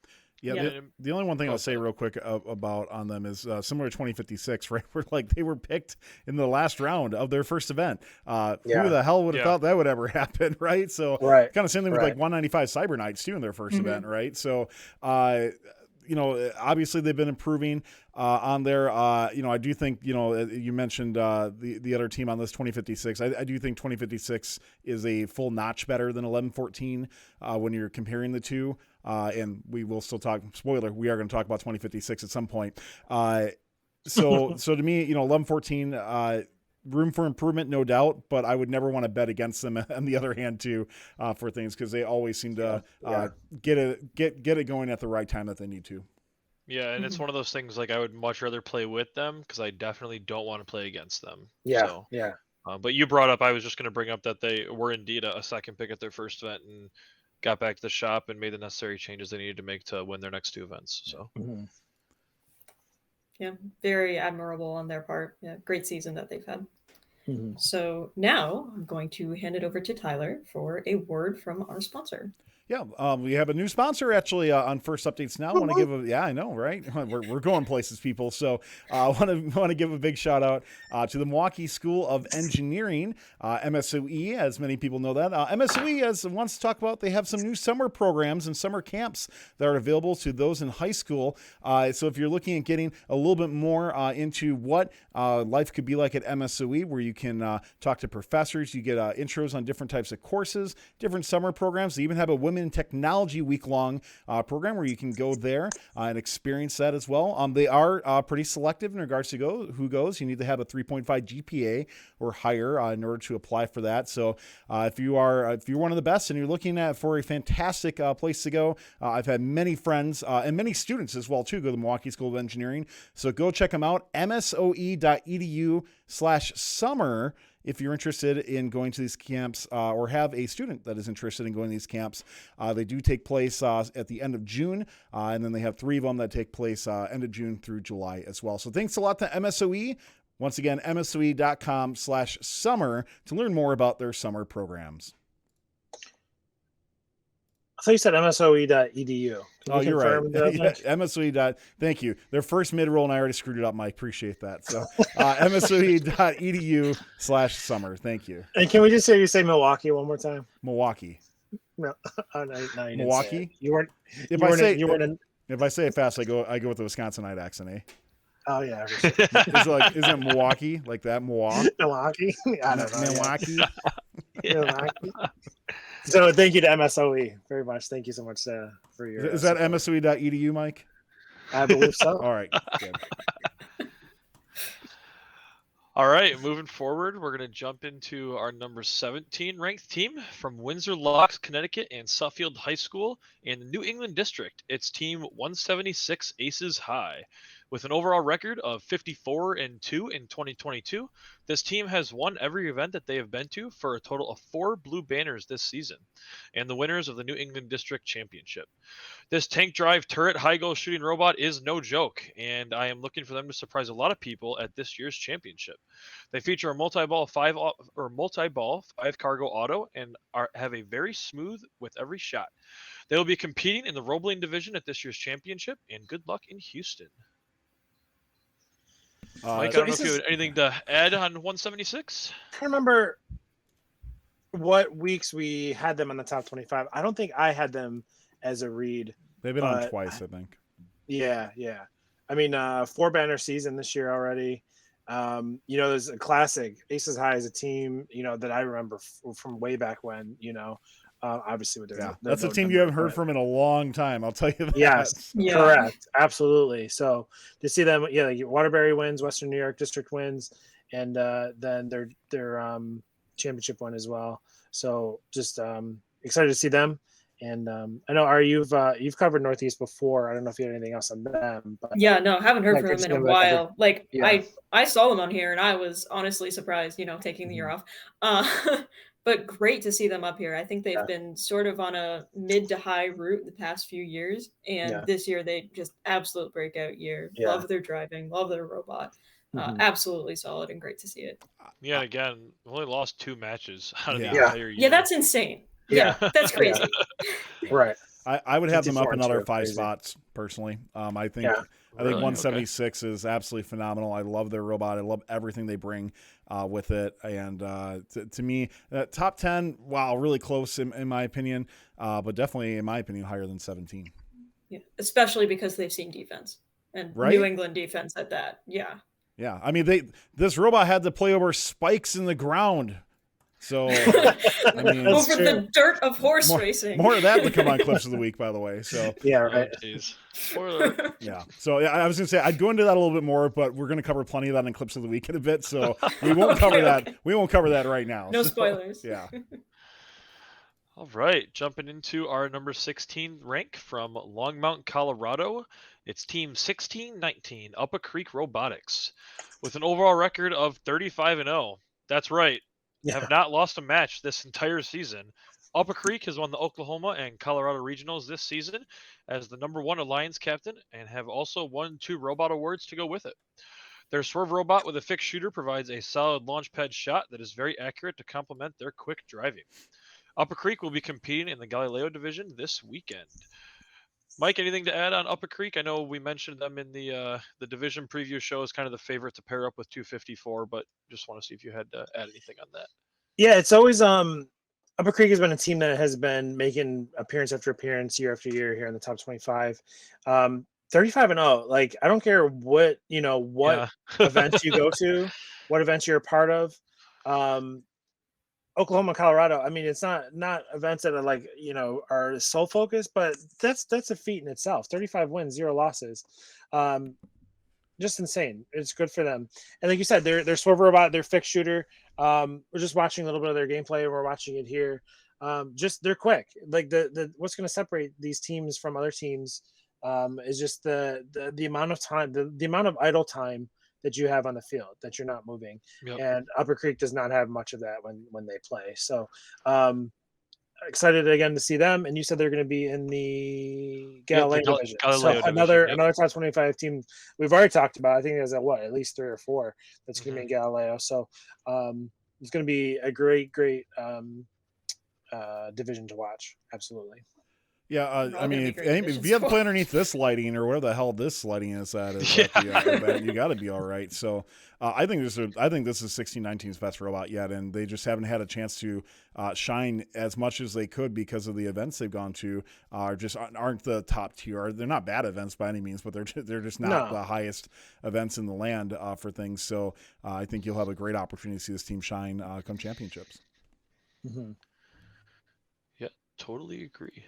Speaker 1: Yeah, the only one thing I'll say real quick about on them is similar to 2056, right? Where like they were picked in the last round of their first event. Who the hell would have thought that would ever happen, right? So kind of same thing with like 195 Cyber Knights too in their first event, right? So obviously they've been improving on there. I do think, you mentioned the other team on this 2056. I do think 2056 is a full notch better than 1114 when you're comparing the two. And we will still talk, spoiler, we are going to talk about 2056 at some point. So to me, 1114, room for improvement, no doubt, but I would never want to bet against them on the other hand too, for things, because they always seem to get it going at the right time that they need to.
Speaker 4: Yeah, and it's one of those things like I would much rather play with them because I definitely don't want to play against them. But you brought up, I was just going to bring up that they were indeed a second pick at their first event and got back to the shop and made the necessary changes they needed to make to win their next 2 events. So
Speaker 3: yeah, very admirable on their part. Yeah, great season that they've had. So now I'm going to hand it over to Tyler for a word from our sponsor.
Speaker 1: Yeah, we have a new sponsor actually on First Updates now. Want to give I know, right? We're going places, people. So want to give a big shout out to the Milwaukee School of Engineering, MSOE, as many people know that. MSOE, as wants to talk about, they have some new summer programs and summer camps that are available to those in high school. So if you're looking at getting a little bit more into what life could be like at MSOE, where you can talk to professors, you get intros on different types of courses, different summer programs. They even have a Women in Technology week-long program where you can go there and experience that as well. They are pretty selective in regards to who goes. You need to have a 3.5 GPA or higher in order to apply for that. So if you're one of the best and you're looking for a fantastic place to go, I've had many friends and many students as well too go to the Milwaukee School of Engineering. So go check them out, msoe.edu/summer. If you're interested in going to these camps or have a student that is interested in going to these camps. They do take place at the end of June, and then they have 3 of them that take place end of June through July as well. So thanks a lot to MSOE. Once again, msoe.com/summer to learn more about their summer programs.
Speaker 2: I thought you said msoe.edu. Can
Speaker 1: Oh,
Speaker 2: you
Speaker 1: you're right.
Speaker 2: confirm the
Speaker 1: Yeah,
Speaker 2: link?
Speaker 1: MSOE. Thank you. Their first mid-roll, and I already screwed it up, Mike. Appreciate that. So msoe.edu/summer. Thank you.
Speaker 2: And can we just say you say Milwaukee one more time?
Speaker 1: Milwaukee.
Speaker 2: No, no, you didn't say
Speaker 1: Milwaukee.
Speaker 2: it. You weren't.
Speaker 1: If
Speaker 2: You
Speaker 1: I
Speaker 2: weren't.
Speaker 1: say
Speaker 2: You weren't. In,
Speaker 1: if I say it fast, I go with the Wisconsinite accent. Eh?
Speaker 2: oh yeah,
Speaker 1: Is it Milwaukee like that?
Speaker 2: Milwaukee. I don't know.
Speaker 1: Milwaukee.
Speaker 2: Milwaukee. So thank you to MSOE very much. Thank you so much for your.
Speaker 1: Is that
Speaker 2: support.
Speaker 1: msoe.edu, Mike?
Speaker 2: I believe so.
Speaker 1: All right. Good.
Speaker 4: All right, moving forward, we're going to jump into our number 17 ranked team from Windsor Locks, Connecticut, and Suffield High School in the New England District. It's Team 176 Aces High. With an overall record of 54-2 in 2022, this team has won every event that they have been to for a total of 4 blue banners this season, and the winners of the New England District Championship. This tank drive turret high goal shooting robot is no joke, and I am looking for them to surprise a lot of people at this year's championship. They feature a multi-ball 5 cargo auto and have a very smooth with every shot. They will be competing in the Roebling division at this year's championship, and good luck in Houston. Mike, I don't know if you have anything to add on 176.
Speaker 2: I can't remember what weeks we had them on the top 25. I don't think I had them as a read.
Speaker 1: They've been on twice, I think.
Speaker 2: Yeah. I mean, 4-banner season this year already. There's a classic. Aces High is a team, that I remember from way back when, obviously with
Speaker 1: that's a team you haven't heard from in a long time. I'll tell you that.
Speaker 2: Yes, correct. Absolutely. So to see them, like Waterbury wins, Western New York District wins, and then their championship win as well. So just excited to see them. And I know Ari, you've covered Northeast before. I don't know if you had anything else on them, but
Speaker 3: haven't heard from them in a while. I saw them on here, and I was honestly surprised. Taking the year off, but great to see them up here. I think they've been sort of on a mid to high route the past few years, and this year they just absolute breakout year. Yeah. Love their driving, love their robot. Absolutely solid and great to see it.
Speaker 4: Yeah, again, only lost 2 matches out of the
Speaker 3: entire year. Yeah, that's insane. Yeah, that's crazy.
Speaker 2: Right.
Speaker 1: I would have them up another 5 spots personally. I think 176 is absolutely phenomenal. I love their robot. I love everything they bring with it. And to me, top 10, wow, really close in my opinion, but definitely in my opinion higher than 17.
Speaker 3: Yeah, especially because they've seen defense and New England defense at that. Yeah.
Speaker 1: Yeah, I mean this robot had to play over spikes in the ground. So, I mean,
Speaker 3: over the dirt of horse racing.
Speaker 1: More of that to come on Clips of the Week, by the way. So,
Speaker 2: yeah, right.
Speaker 1: Yeah. So, I was going to say I'd go into that a little bit more, but we're going to cover plenty of that in Clips of the Week in a bit. So, we won't cover that. We won't cover that right now.
Speaker 3: No spoilers.
Speaker 1: Yeah.
Speaker 4: All right, jumping into our number 16 rank from Longmont, Colorado. It's Team 1619 Upper Creek Robotics with an overall record of 35-0. That's right. Have not lost a match this entire season. Upper Creek has won the Oklahoma and Colorado regionals this season as the number 1 Alliance captain and have also won 2 robot awards to go with it. Their swerve robot with a fixed shooter provides a solid launch pad shot that is very accurate to complement their quick driving. Upper Creek will be competing in the Galileo division this weekend. Mike, anything to add on Upper Creek? I know we mentioned them in the division preview show as kind of the favorite to pair up with 254, but just want to see if you had to add anything on that.
Speaker 2: Yeah, it's always Upper Creek has been a team that has been making appearance after appearance year after year here in the top 25. 35-0. Like I don't care what events you go to, what events you're a part of. Oklahoma, Colorado. I mean, it's not events that are are sole focus, but that's a feat in itself. 35 wins, 0 losses. Just insane. It's good for them. And like you said, their swerve robot, their fixed shooter. We're just watching a little bit of their gameplay. We're watching it here. Just they're quick. Like the what's going to separate these teams from other teams is just the amount of time, the amount of idle time that you have on the field that you're not moving. Yep. And Upper Creek does not have much of that when they play. So excited again to see them. And you said they're going to be in the Galileo division. So another top 25 team we've already talked about. I think there's at least 3 or 4 that's going to be in Galileo. So it's going to be a great division to watch. Absolutely.
Speaker 1: Yeah,
Speaker 3: We're all
Speaker 1: I
Speaker 3: gonna
Speaker 1: mean,
Speaker 3: be
Speaker 1: if,
Speaker 3: great
Speaker 1: if
Speaker 3: additions
Speaker 1: you have to
Speaker 3: for
Speaker 1: play
Speaker 3: us.
Speaker 1: underneath this lighting or whatever the hell this lighting is at
Speaker 4: Yeah.
Speaker 1: the event, you got to be all right. So I think this is 1619's best robot yet, and they just haven't had a chance to shine as much as they could because of the events they've gone to. Just aren't the top tier. They're not bad events by any means, but they're just not
Speaker 2: No.
Speaker 1: the highest events in the land for things. So I think you'll have a great opportunity to see this team shine come championships.
Speaker 2: Mm-hmm.
Speaker 4: Yeah, totally agree.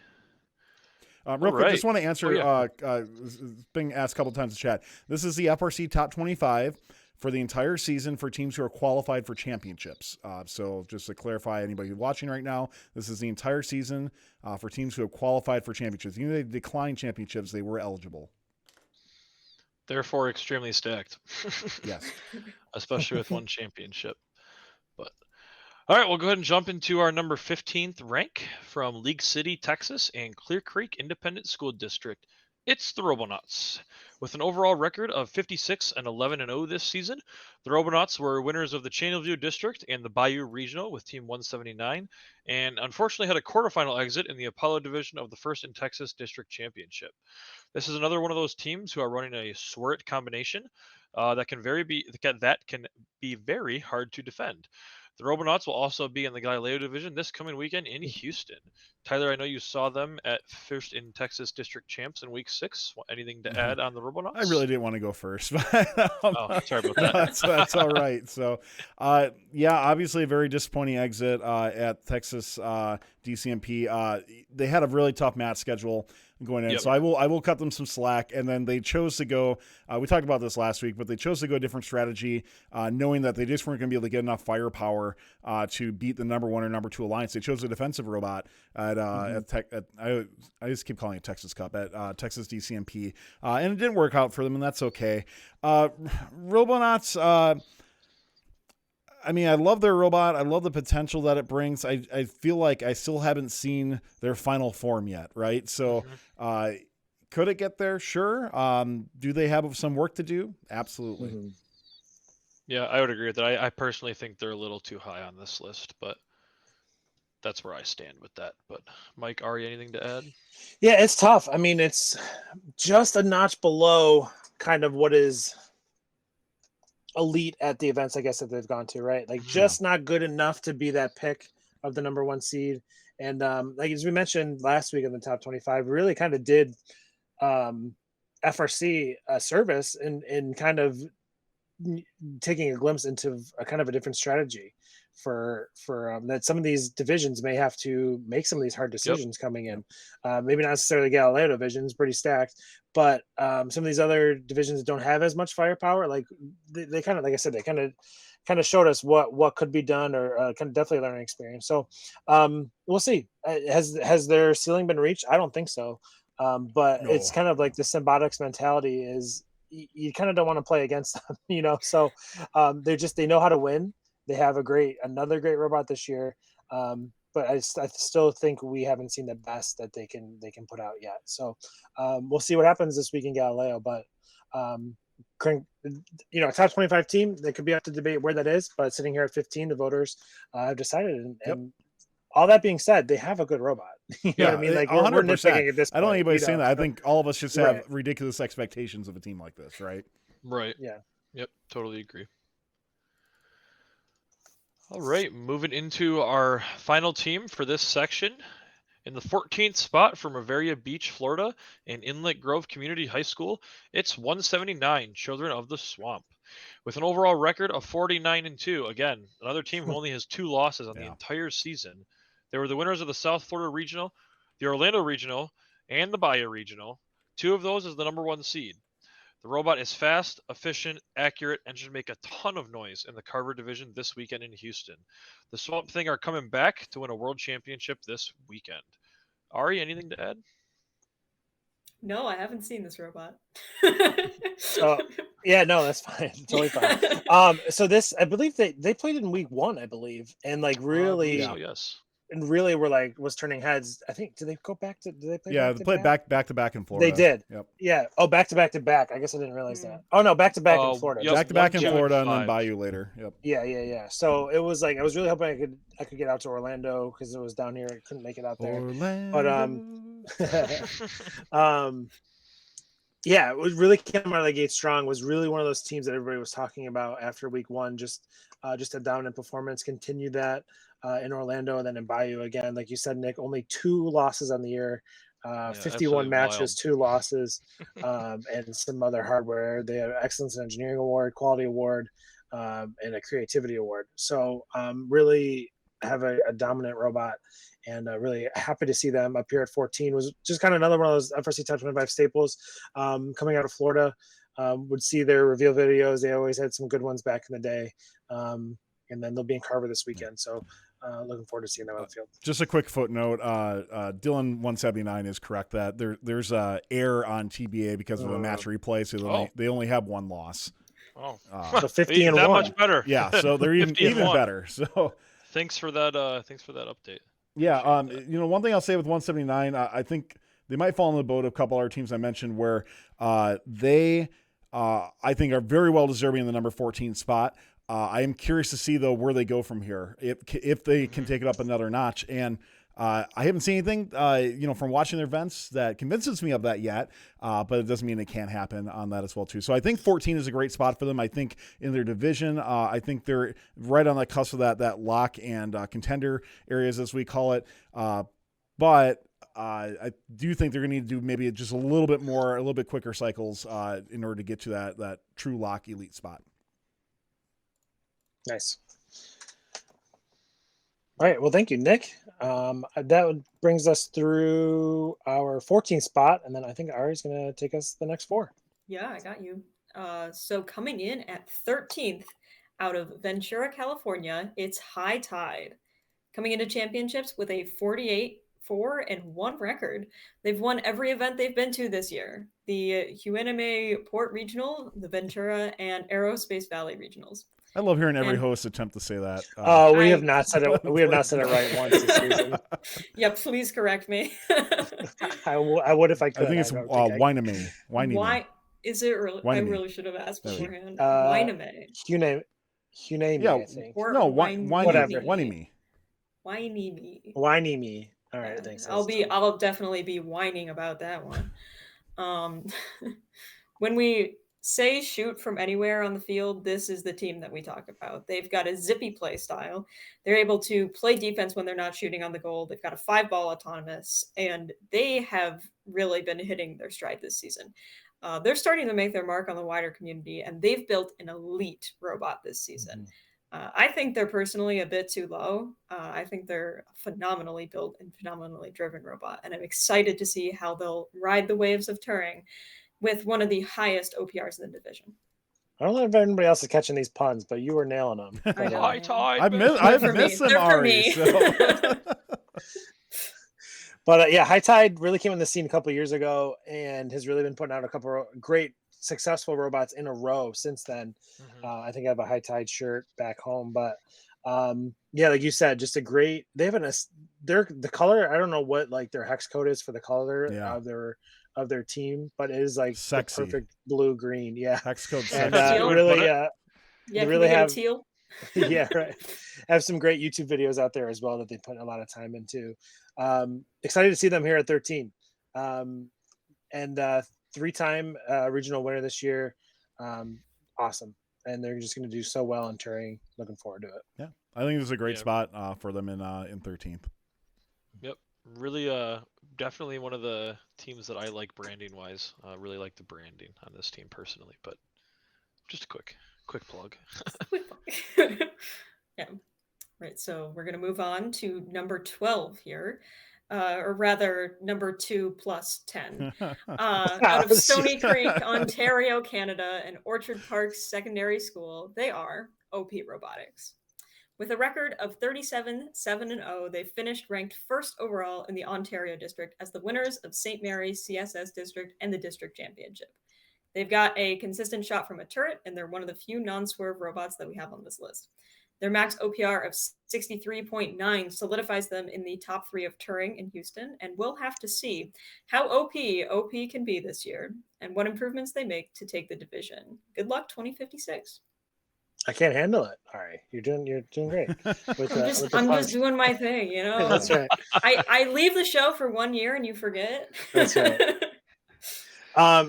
Speaker 1: Real quick, just
Speaker 4: right.
Speaker 1: want to answer
Speaker 4: yeah.
Speaker 1: being asked a couple times in chat. This is the FRC top 25 for the entire season for teams who are qualified for championships. So just to clarify, anybody watching right now, this is the entire season for teams who have qualified for championships. Even if they declined championships, they were eligible.
Speaker 4: Therefore, extremely stacked.
Speaker 1: Yes.
Speaker 4: Especially with one championship. But all right, we'll go ahead and jump into our number 15th rank from League City, Texas, and Clear Creek Independent School District. It's the Robonauts. With an overall record of 56 and 11-0 this season, the Robonauts were winners of the Channelview District and the Bayou Regional with Team 179, and unfortunately had a quarterfinal exit in the Apollo Division of the First in Texas District Championship. This is another one of those teams who are running a Swirt combination that can be very hard to defend. The Robonauts will also be in the Galileo Division this coming weekend in Houston. Tyler, I know you saw them at First in Texas District Champs in Week 6. Anything to add on the Robonauts?
Speaker 1: I really didn't want to go first, but
Speaker 4: Oh, sorry about that.
Speaker 1: That's all right. So, yeah, obviously a very disappointing exit at Texas DCMP. They had a really tough mat schedule going in,
Speaker 4: Yep.
Speaker 1: so I will cut them some slack. And then they chose to go. We talked about this last week, but they chose to go a different strategy, knowing that they just weren't going to be able to get enough firepower to beat the number 1 or number 2 alliance. They chose a defensive robot at I just keep calling it Texas Cup at Texas DCMP, and it didn't work out for them, and that's okay. Robonauts. I mean, I love their robot. I love the potential that it brings. I feel like I still haven't seen their final form yet, right? So, could it get there? Sure. Do they have some work to do? Absolutely.
Speaker 2: Mm-hmm.
Speaker 4: Yeah, I would agree with that. I personally think they're a little too high on this list, but that's where I stand with that. But Mike, Ari, anything to add?
Speaker 2: Yeah, it's tough. I mean, it's just a notch below kind of what is elite at the events, I guess, that they've gone to, right? Like just not good enough to be that pick of the number 1 seed. And like as we mentioned last week in the top 25, really kind of did FRC a service in kind of taking a glimpse into a kind of a different strategy for that some of these divisions may have to make some of these hard decisions coming in. Maybe not necessarily Galileo divisions, pretty stacked, but some of these other divisions that don't have as much firepower, like they kind of, like I said, they kind of showed us what could be done, or kind of definitely a learning experience. So we'll see. Has their ceiling been reached? I don't think so. But
Speaker 1: No.
Speaker 2: It's kind of like the Symbiotics mentality is you kind of don't want to play against them, you know? So they know how to win. They have another great robot this year. But I still think we haven't seen the best that they can put out yet. So we'll see what happens this week in Galileo, but top 25 team, they could be up to debate where that is, but sitting here at 15, the voters have decided. And all that being said, they have a good robot. You know what I mean? Like we're nitpicking at this point.
Speaker 1: I don't think anybody's saying that. I think all of us just have
Speaker 2: Right.
Speaker 1: ridiculous expectations of a team like this, right?
Speaker 4: Right.
Speaker 2: Yeah.
Speaker 4: Yep. Totally agree. All right. Moving into our final team for this section. In the 14th spot from Riviera Beach, Florida, and Inlet Grove Community High School, it's 179 Children of the Swamp. With an overall record of 49-2, again, another team who only has 2 losses on the entire season. They were the winners of the South Florida Regional, the Orlando Regional, and the Bayou Regional. 2 of those as the number 1 seed. The robot is fast, efficient, accurate, and should make a ton of noise in the Carver Division this weekend in Houston. The Swamp Thing are coming back to win a world championship this weekend. Ari, anything to add?
Speaker 3: No, I haven't seen this robot.
Speaker 2: Yeah, no, that's fine. Totally fine. So this, I believe they played in week 1, I believe, and like really,
Speaker 4: so, yes.
Speaker 2: And really were was turning heads. I think, did they go back to? Did they play?
Speaker 1: Yeah,
Speaker 2: back
Speaker 1: they played back to back in Florida.
Speaker 2: They did.
Speaker 1: Yep.
Speaker 2: Yeah. Oh, back to back. I guess I didn't realize that. Oh no, back to back in Florida.
Speaker 4: Yep,
Speaker 1: Back to back in
Speaker 4: 1, 2,
Speaker 1: Florida,
Speaker 4: and
Speaker 1: and then
Speaker 4: 5.
Speaker 1: Bayou later. Yep.
Speaker 2: Yeah. So it was like I was really hoping I could get out to Orlando because it was down here. I couldn't make it out there.
Speaker 1: Orlando.
Speaker 2: But Yeah, it was really came out of the gate strong. Was really one of those teams that everybody was talking about after week one. Just a dominant performance. Continued that in Orlando and then in Bayou again. Like you said, Nick, only 2 losses on the year. 51
Speaker 4: absolutely
Speaker 2: matches,
Speaker 4: wild.
Speaker 2: 2 losses, and some other hardware. They have Excellence in Engineering Award, Quality Award, and a Creativity Award. So really have a dominant robot, and really happy to see them up here at 14. Was just kind of another one of those FRC Top 25 staples coming out of Florida. Would see their reveal videos. They always had some good ones back in the day. And then they'll be in Carver this weekend. So looking forward to seeing them on the field.
Speaker 1: Just a quick footnote. Dylan 179 is correct that there's error on TBA because of a match replay. So they only have 1 loss.
Speaker 4: Oh,
Speaker 2: so 50 and
Speaker 4: that
Speaker 2: 1.
Speaker 4: much better.
Speaker 1: Yeah, so they're even better. So
Speaker 4: thanks for that update.
Speaker 1: Yeah, one thing I'll say with 179, I think they might fall in the boat of a couple other teams I mentioned where they I think are very well deserving in the number 14 spot. I am curious to see though where they go from here if they can take it up another notch. And I haven't seen anything from watching their events that convinces me of that yet, but it doesn't mean it can't happen on that as well too. So I think 14 is a great spot for them. I think in their division, I think they're right on the cusp of that lock and contender areas as we call it. But I do think they're going to need to do maybe just a little bit quicker cycles in order to get to that true lock elite spot.
Speaker 2: Nice. All right. Well, thank you, Nick. That brings us through our 14th spot, and then I think Ari's going to take us the next 4.
Speaker 3: Yeah, I got you. So coming in at 13th out of Ventura, California, it's High Tide. Coming into championships with a 48-4-1 record. They've won every event they've been to this year. The Hueneme Port Regional, the Ventura, and Aerospace Valley Regionals.
Speaker 1: I love hearing every host attempt to say that.
Speaker 2: We have not said it. We have not said it right once this season.
Speaker 3: Yeah, please correct me.
Speaker 2: I would if I could.
Speaker 1: I think it's Hueneme.
Speaker 3: Why is it really? I really should have asked beforehand. Hueneme.
Speaker 2: Hueneme.
Speaker 1: Yeah,
Speaker 2: I think.
Speaker 1: No, whatever. Hueneme.
Speaker 2: Hueneme. All right, thanks.
Speaker 3: I'll definitely be whining about that one. When we say shoot from anywhere on the field, this is the team that we talk about. They've got a zippy play style. They're able to play defense when they're not shooting on the goal. They've got a 5-ball autonomous, and they have really been hitting their stride this season. They're starting to make their mark on the wider community, and they've built an elite robot this season. I think they're personally a bit too low. I think they're a phenomenally built and phenomenally driven robot, and I'm excited to see how they'll ride the waves of Turing with one of the highest OPRs in the division.
Speaker 2: I don't know if anybody else is catching these puns, but you were nailing them.
Speaker 4: High Tide.
Speaker 1: I've missed them, Ari. So.
Speaker 2: But High Tide really came in the scene a couple of years ago and has really been putting out a couple of great, successful robots in a row since then. I think I have a High Tide shirt back home, but like you said, just a great. They have the color. I don't know what like their hex code is for the color of their team, but it is like
Speaker 1: sexy.
Speaker 2: The perfect blue green. Yeah,
Speaker 1: hex code.
Speaker 2: And
Speaker 3: really,
Speaker 2: they really have
Speaker 3: teal.
Speaker 2: Yeah, right. Have some great YouTube videos out there as well that they put a lot of time into. Excited to see them here at 13. And 3-time regional winner this year. Awesome. And they're just going to do so well in Turing. Looking forward to it.
Speaker 1: Yeah. I think this is a great spot for them in 13th.
Speaker 4: Yep. Really, definitely one of the teams that I like branding wise. Really like the branding on this team personally, but just a quick plug.
Speaker 3: Yeah. Right. So we're going to move on to number 12 here. Or rather, number 2 plus 10. Out of Stony Creek, Ontario, Canada, and Orchard Park Secondary School, they are OP Robotics. With a record of 37-7-0, they finished ranked first overall in the Ontario district as the winners of St. Mary's CSS district and the district championship. They've got a consistent shot from a turret, and they're one of the few non-swerve robots that we have on this list. Their max OPR of 63.9 solidifies them in the top 3 of Turing in Houston, and we'll have to see how OP can be this year and what improvements they make to take the division. Good luck, 2056.
Speaker 2: I can't handle it. All right, you're doing great. With
Speaker 3: I'm just doing my thing, you know.
Speaker 2: That's right.
Speaker 3: I leave the show for 1 year and you forget.
Speaker 2: That's right.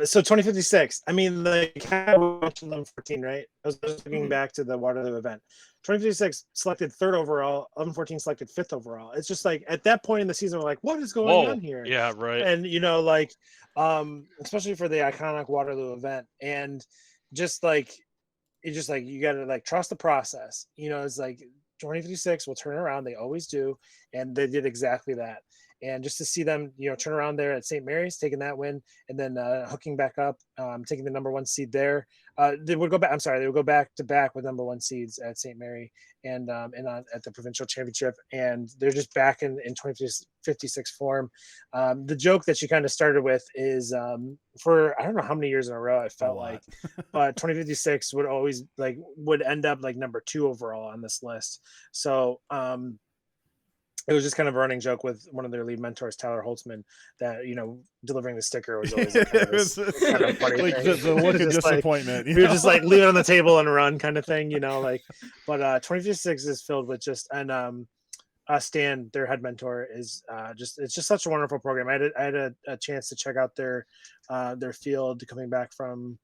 Speaker 2: So 2056. I mean, like kind of mentioned 1114, right? I was just looking back to the Waterloo event. 2056 selected 3rd overall. 1114 selected 5th overall. It's just like at that point in the season, we're like, what is going on here?
Speaker 4: Yeah, right.
Speaker 2: And you know, like, especially for the iconic Waterloo event, and just like it's just like you got to like trust the process. You know, it's like 2056 will turn around. They always do, and they did exactly that. And just to see them, you know, turn around there at St. Mary's, taking that win, and then hooking back up, taking the number 1 seed there. They would go back. I'm sorry, they would go back to back with number 1 seeds at St. Mary and at the provincial championship, and they're just back in 2056 form. The joke that she kind of started with is for I don't know how many years in a row it felt like, but 2056 would end up like number 2 overall on this list. So it was just kind of a running joke with one of their lead mentors, Tyler Holtzman, that, you know, delivering the sticker was always kind of funny
Speaker 1: like
Speaker 2: thing.
Speaker 1: the look of disappointment.
Speaker 2: Like, we were just like leave it on the table and run kind of thing, you know, like. But 2056 is filled with just Stan, their head mentor, is it's just such a wonderful program. I had a chance to check out their field coming back from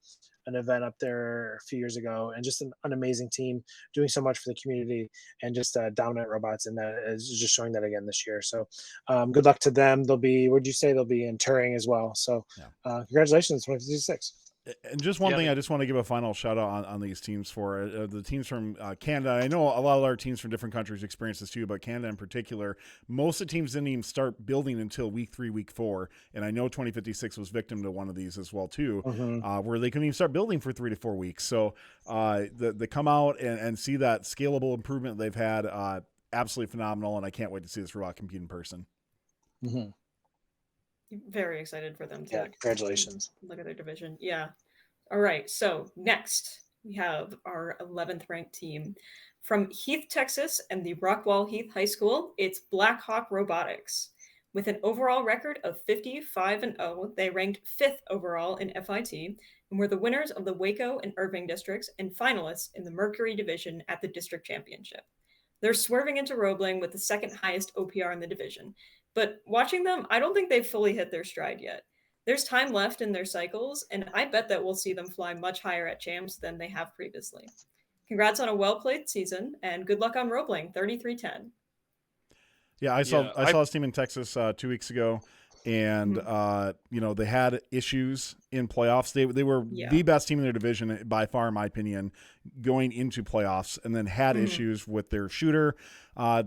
Speaker 2: an event up there a few years ago, and just an amazing team doing so much for the community, and just dominant robots, and that is just showing that again this year. So good luck to them. They'll be in Turing as well. So congratulations, 2056.
Speaker 1: And just one thing, I just want to give a final shout out on these teams for the teams from Canada. I know a lot of our teams from different countries experience this too, but Canada in particular, most of the teams didn't even start building until week 3, week 4. And I know 2056 was victim to one of these as well too, where they couldn't even start building for 3 to 4 weeks. So they come out and see that scalable improvement they've had, absolutely phenomenal. And I can't wait to see this robot compete in person.
Speaker 2: Mm-hmm.
Speaker 3: Very excited for them too.
Speaker 2: Yeah, congratulations.
Speaker 3: Look at their division. Yeah. All right. So next we have our 11th ranked team from Heath, Texas, and the Rockwall Heath High School. It's Blackhawk Robotics. With an overall record of 55-0, they ranked 5th overall in FIT and were the winners of the Waco and Irving districts and finalists in the Mercury division at the district championship. They're swerving into Roebling with the 2nd highest OPR in the division. But watching them, I don't think they've fully hit their stride yet. There's time left in their cycles, and I bet that we'll see them fly much higher at champs than they have previously. Congrats on a well-played season, and good luck on Roebling, 33-10.
Speaker 1: Yeah, I saw this team in Texas 2 weeks ago, and you know, they had issues in playoffs. They were the best team in their division by far, in my opinion, going into playoffs, and then had issues with their shooter. A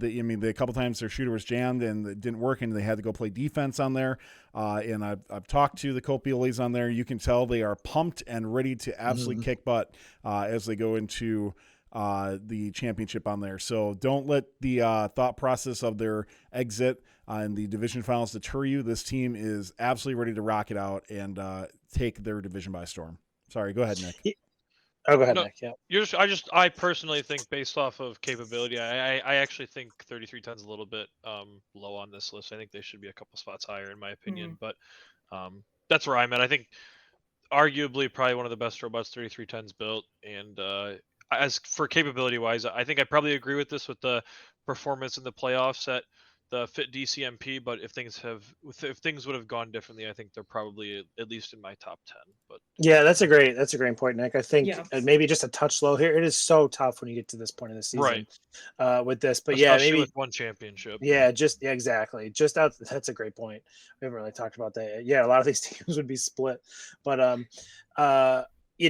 Speaker 1: couple times their shooter was jammed and it didn't work, and they had to go play defense on there. And I've talked to the Copioli's on there. You can tell they are pumped and ready to absolutely kick butt as they go into the championship on there. So don't let the thought process of their exit in the division finals deter you. This team is absolutely ready to rock it out and take their division by storm. Sorry, go ahead, Nick.
Speaker 2: Oh, go ahead, Nick. Yeah.
Speaker 4: I personally think, based off of capability, I actually think 3310 is a little bit low on this list. I think they should be a couple spots higher, in my opinion. But that's where I'm at. I think arguably probably one of the best robots 3310's built, and as for capability wise, I think I probably agree with this with the performance in the playoffs at the Fit DCMP. But if things would have gone differently, I think they're probably at least in my top 10. But
Speaker 2: yeah, that's a great point, Nick. I think maybe just a touch low here. It is so tough when you get to this point in the season, with this. But
Speaker 4: especially
Speaker 2: maybe
Speaker 4: with one championship.
Speaker 2: Yeah, exactly. Just out. That's a great point. We haven't really talked about that. Yeah, a lot of these teams would be split, but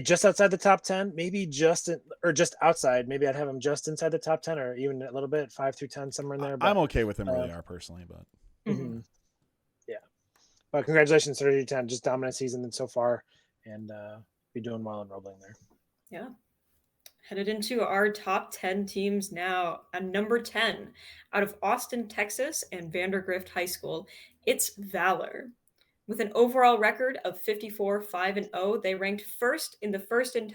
Speaker 2: just outside the top 10, maybe just outside. Maybe I'd have them just inside the top 10, or even a little bit 5 through 10, somewhere in there. But,
Speaker 1: I'm okay with them where they are personally, but
Speaker 2: yeah. But congratulations, 30-10, just dominant season so far, and be doing well in Roebling there.
Speaker 3: Yeah. Headed into our top 10 teams now. At number 10, out of Austin, Texas, and Vandergrift High School, it's Valor. With an overall record of 54-5-0, they ranked 1st in the 1st in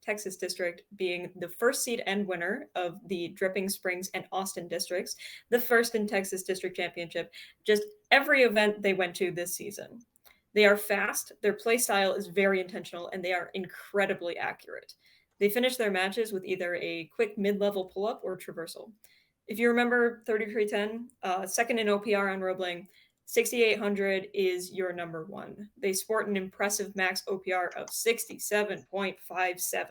Speaker 3: Texas district, being the 1st seed and winner of the Dripping Springs and Austin districts, the 1st in Texas district championship, just every event they went to this season. They are fast, their play style is very intentional, and they are incredibly accurate. They finish their matches with either a quick mid-level pull-up or traversal. If you remember 3310, second in OPR on Roebling, 6800 is your number one. They sport an impressive max OPR of 67.57.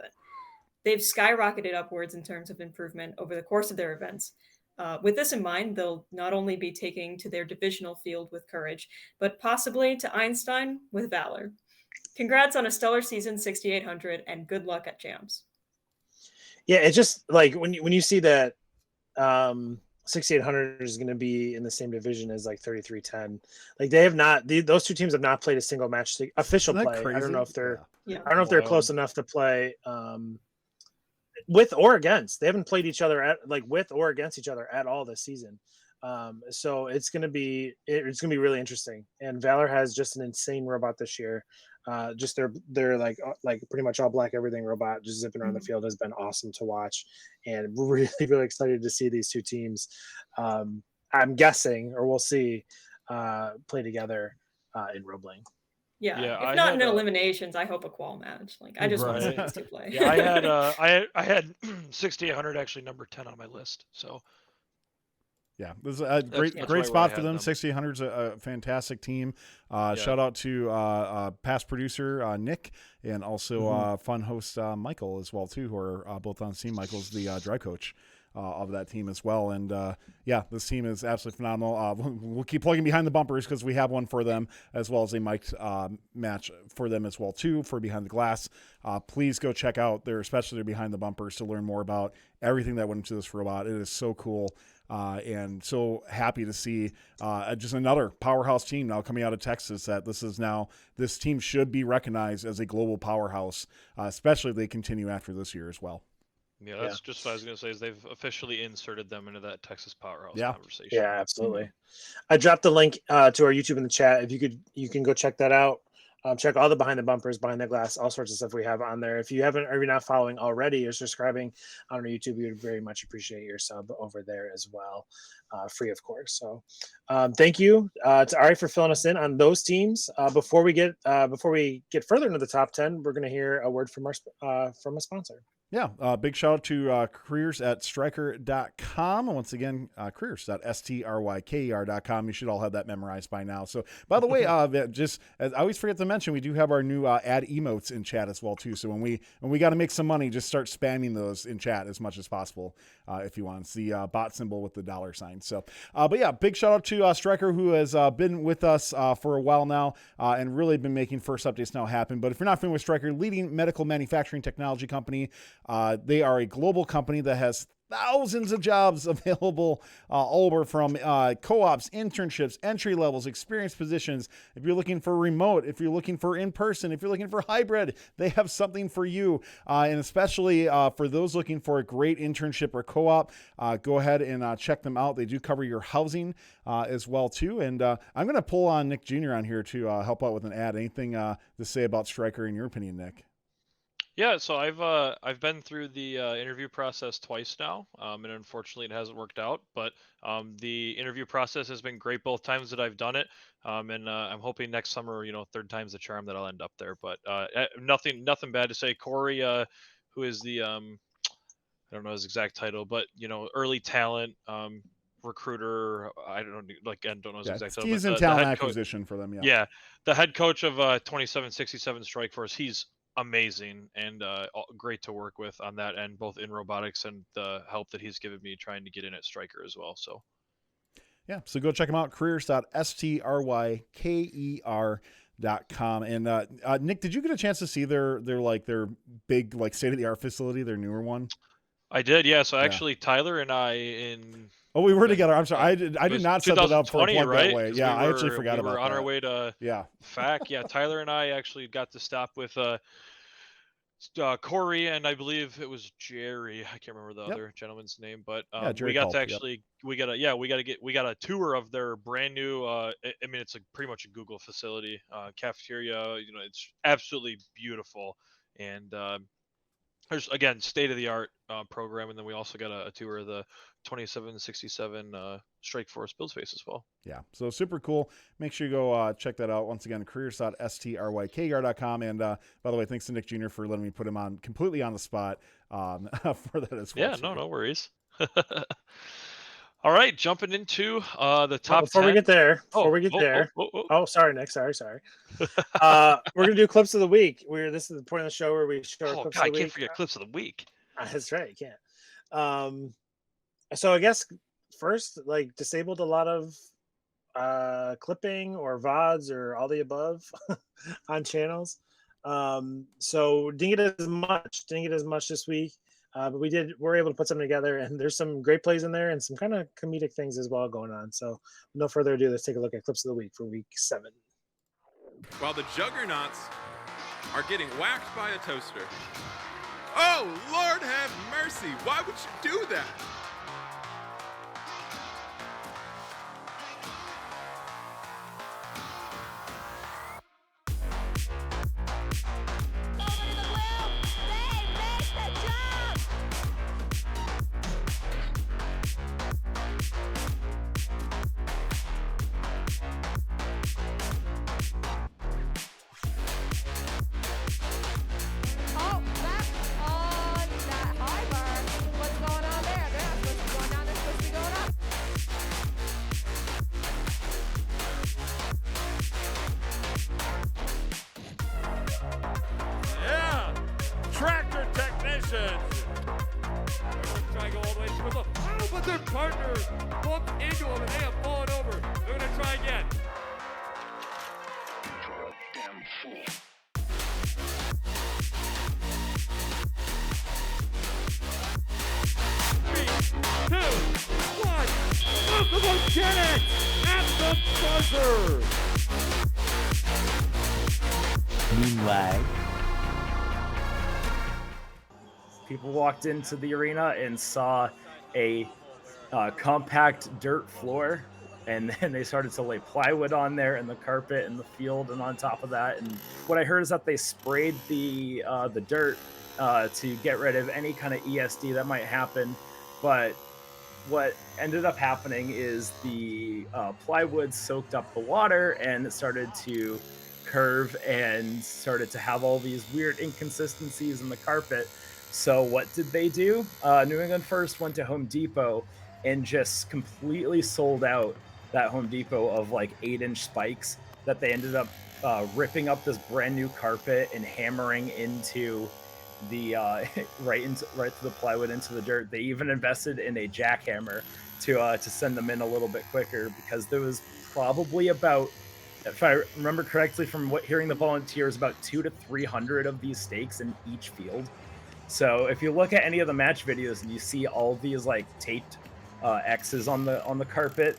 Speaker 3: They've skyrocketed upwards in terms of improvement over the course of their events. With this in mind, they'll not only be taking to their divisional field with courage, but possibly to Einstein with valor. Congrats on a stellar season 6800 and good luck at Jams.
Speaker 2: Yeah, it's just like when you see that 6800 is going to be in the same division as like 3310. Like they have not those two teams have not played a single match official
Speaker 1: Isn't that
Speaker 2: play.
Speaker 1: crazy?
Speaker 2: I don't know if they're
Speaker 3: Yeah.
Speaker 2: I don't know if they're close enough to play with or against. They haven't played each other with or against each other at all this season. So it's gonna be really interesting. And Valor has just an insane robot this year. Just they're like pretty much all black everything robot just zipping around the field has been awesome to watch, and really really excited to see these two teams. I'm guessing, or we'll see, play together in Roebling.
Speaker 3: Yeah,
Speaker 4: I
Speaker 3: if not
Speaker 4: had
Speaker 3: in eliminations, I hope a qual match. Like I just want to see
Speaker 4: Right.
Speaker 3: these two play.
Speaker 4: Yeah, I had 6800 actually number 10 on my list. So
Speaker 1: Yeah, this is a great
Speaker 4: that's
Speaker 1: great
Speaker 4: why I
Speaker 1: spot for
Speaker 4: had
Speaker 1: them.
Speaker 4: them.
Speaker 1: 6800's a fantastic team. Shout out to past producer Nick, and also fun host Michael as well too, who are both on the team. Michael's the dry coach of that team as well. And yeah, this team is absolutely phenomenal. We'll keep plugging behind the bumpers because we have one for them, as well as a mic'd match for them as well too for Behind the Glass. Please go check out especially their Behind the Bumpers to learn more about everything that went into this robot. It is so cool. And so happy to see just another powerhouse team now coming out of Texas. That this team should be recognized as a global powerhouse, especially if they continue after this year as well.
Speaker 4: Yeah, that's just what I was going to say. Is they've officially inserted them into that Texas powerhouse conversation.
Speaker 2: Yeah, absolutely. I dropped the link to our YouTube in the chat. If you can go check that out. Check all the Behind the Bumpers, Behind the Glass, all sorts of stuff we have on there. If you haven't, or you're not following already or subscribing on our YouTube, we would very much appreciate your sub over there as well, free of course. So, thank you to Ari for filling us in on those teams. Before we get further into the top 10, we're going to hear a word from a sponsor.
Speaker 1: Yeah, big shout out to careers at striker.com. Once again, careers.stryker.com. You should all have that memorized by now. So, by the way, just as I always forget to mention, we do have our new ad emotes in chat as well too. So when we got to make some money, just start spamming those in chat as much as possible if you want. It's the bot symbol with the $sign. So, but yeah, big shout out to Striker, who has been with us for a while now and really been making first updates now happen. But if you're not familiar with Striker, leading medical manufacturing technology company. They are a global company that has thousands of jobs available all over, from co-ops, internships, entry levels, experienced positions. If you're looking for remote, if you're looking for in-person, if you're looking for hybrid, they have something for you. And especially for those looking for a great internship or co-op, go ahead and check them out. They do cover your housing as well too. And I'm going to pull on Nick Jr. on here to help out with an ad. Anything to say about Striker in your opinion, Nick?
Speaker 4: Yeah, so I've been through the interview process twice now, and unfortunately it hasn't worked out. But the interview process has been great both times that I've done it, and I'm hoping next summer, third time's the charm, that I'll end up there. But nothing bad to say. Corey, who is the I don't know his exact title, but early talent recruiter. I don't know his exact title.
Speaker 1: He's
Speaker 4: but
Speaker 1: in
Speaker 4: the
Speaker 1: talent
Speaker 4: head
Speaker 1: acquisition for them.
Speaker 4: Yeah, the head coach of 2767 Strike Force. He's amazing and great to work with on that end, both in robotics and the help that he's given me trying to get in at Striker as well. So
Speaker 1: yeah, so go check them out, careers.stryker.com. And Nick, did you get a chance to see their big state-of-the-art facility, their newer one?
Speaker 4: I did, yeah. So actually Tyler and I
Speaker 1: we were together. I'm sorry. I did not set that up for a plug
Speaker 4: right?
Speaker 1: that way. Yeah, I actually forgot about that.
Speaker 4: We were on our way to FAC. Yeah, Tyler and I actually got to stop with Corey, and I believe it was Jerry. I can't remember the other gentleman's name, but we got to actually we got a tour of their brand new. I mean, it's pretty much a Google facility, cafeteria. It's absolutely beautiful, and there's again state-of-the-art program, and then we also got a tour of the 2767 Strike Force build space as well.
Speaker 1: Yeah, so super cool. Make sure you go check that out. Once again, careers.strykgar.com. And by the way, thanks to Nick Jr. for letting me put him on completely on the spot for that as well.
Speaker 4: Yeah, no worries. All right, jumping into the top
Speaker 2: before
Speaker 4: 10.
Speaker 2: we get there,
Speaker 4: Oh.
Speaker 2: oh, sorry, Nick, sorry. We're gonna do clips of the week. This is the point of the show where we show
Speaker 4: Oh
Speaker 2: clips
Speaker 4: God,
Speaker 2: of the
Speaker 4: I can't
Speaker 2: week.
Speaker 4: forget clips of the week.
Speaker 2: That's right, you can't. So I guess first, like, disabled a lot of clipping or VODs or all the above on channels. So didn't get as much this week. But we're able to put something together, and there's some great plays in there and some kind of comedic things as well going on. So no further ado, let's take a look at clips of the week for week 7.
Speaker 5: While the juggernauts are getting whacked by a toaster. Oh, Lord have mercy. Why would you do that?
Speaker 6: Tractor technicians. Try to go all the way through the but their partner bumped into them and they have fallen over. They're gonna try again. Damn fool. 3, 2, 1. Buffalo get it at the buzzer.
Speaker 7: Meanwhile, people walked into the arena and saw a compact dirt floor, and then they started to lay plywood on there and the carpet and the field and on top of that. And what I heard is that they sprayed the dirt to get rid of any kind of ESD that might happen. But what ended up happening is the plywood soaked up the water and it started to curve and started to have all these weird inconsistencies in the carpet. So what did they do? New England First went to Home Depot and just completely sold out that Home Depot of like 8-inch spikes that they ended up ripping up this brand new carpet and hammering into the right to the plywood, into the dirt. They even invested in a jackhammer to send them in a little bit quicker, because there was probably about, if I remember correctly from hearing the volunteers, about 200 to 300 of these stakes in each field. So if you look at any of the match videos and you see all these like taped X's on the carpet,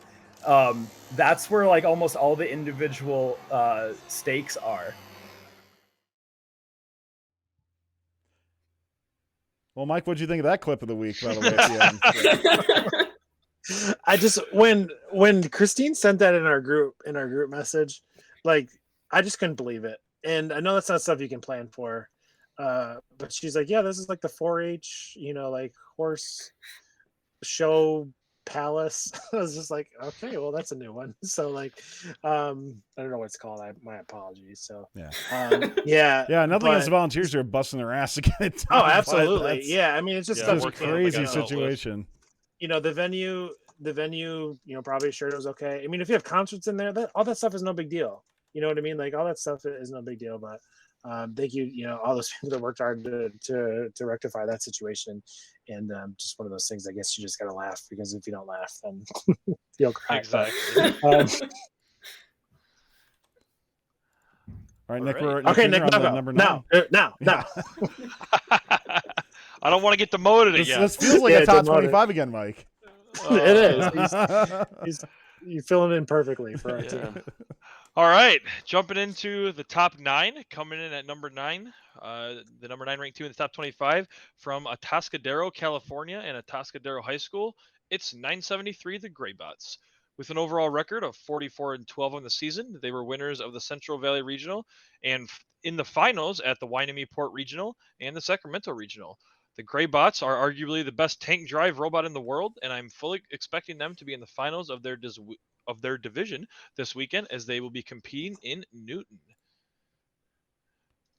Speaker 7: that's where like almost all the individual stakes are.
Speaker 1: Well, Mike, what'd you think of that clip of the week, by the way? At the end?
Speaker 2: I just, when Christine sent that in our group message, like, I just couldn't believe it. And I know that's not stuff you can plan for, but she's like, yeah, this is like the 4-H, like horse show palace. I was just like, okay, well, that's a new one. So like, I don't know what it's called. My apologies. So
Speaker 1: Yeah.
Speaker 2: Yeah.
Speaker 1: Nothing against the volunteers who are busting their ass to get it done.
Speaker 2: Oh, absolutely. Yeah. I mean, it's just
Speaker 1: It's
Speaker 2: stuff
Speaker 1: a crazy situation.
Speaker 2: The venue, probably sure it was okay. I mean, if you have concerts in there, all that stuff is no big deal. You know what I mean? Like, all that stuff is no big deal. But thank you, all those people that worked hard to rectify that situation. And just one of those things, I guess you just got to laugh, because if you don't laugh, then you'll cry.
Speaker 4: Exactly.
Speaker 1: All right, Nick.
Speaker 2: Okay, Nick.
Speaker 1: Number 9.
Speaker 2: Now.
Speaker 4: I don't want to get demoted again.
Speaker 1: This feels like a top 25 again, Mike.
Speaker 2: It is. You're filling in perfectly for our team.
Speaker 4: All right, jumping into the top 9, coming in at number 9, the number 9 ranked 2 in the top 25 from Atascadero, California, and Atascadero High School. It's 973, the Greybots. With an overall record of 44-12 on the season, they were winners of the Central Valley Regional and in the finals at the Wainami Port Regional and the Sacramento Regional. The Gray Bots are arguably the best tank drive robot in the world, and I'm fully expecting them to be in the finals of their division this weekend as they will be competing in Newton.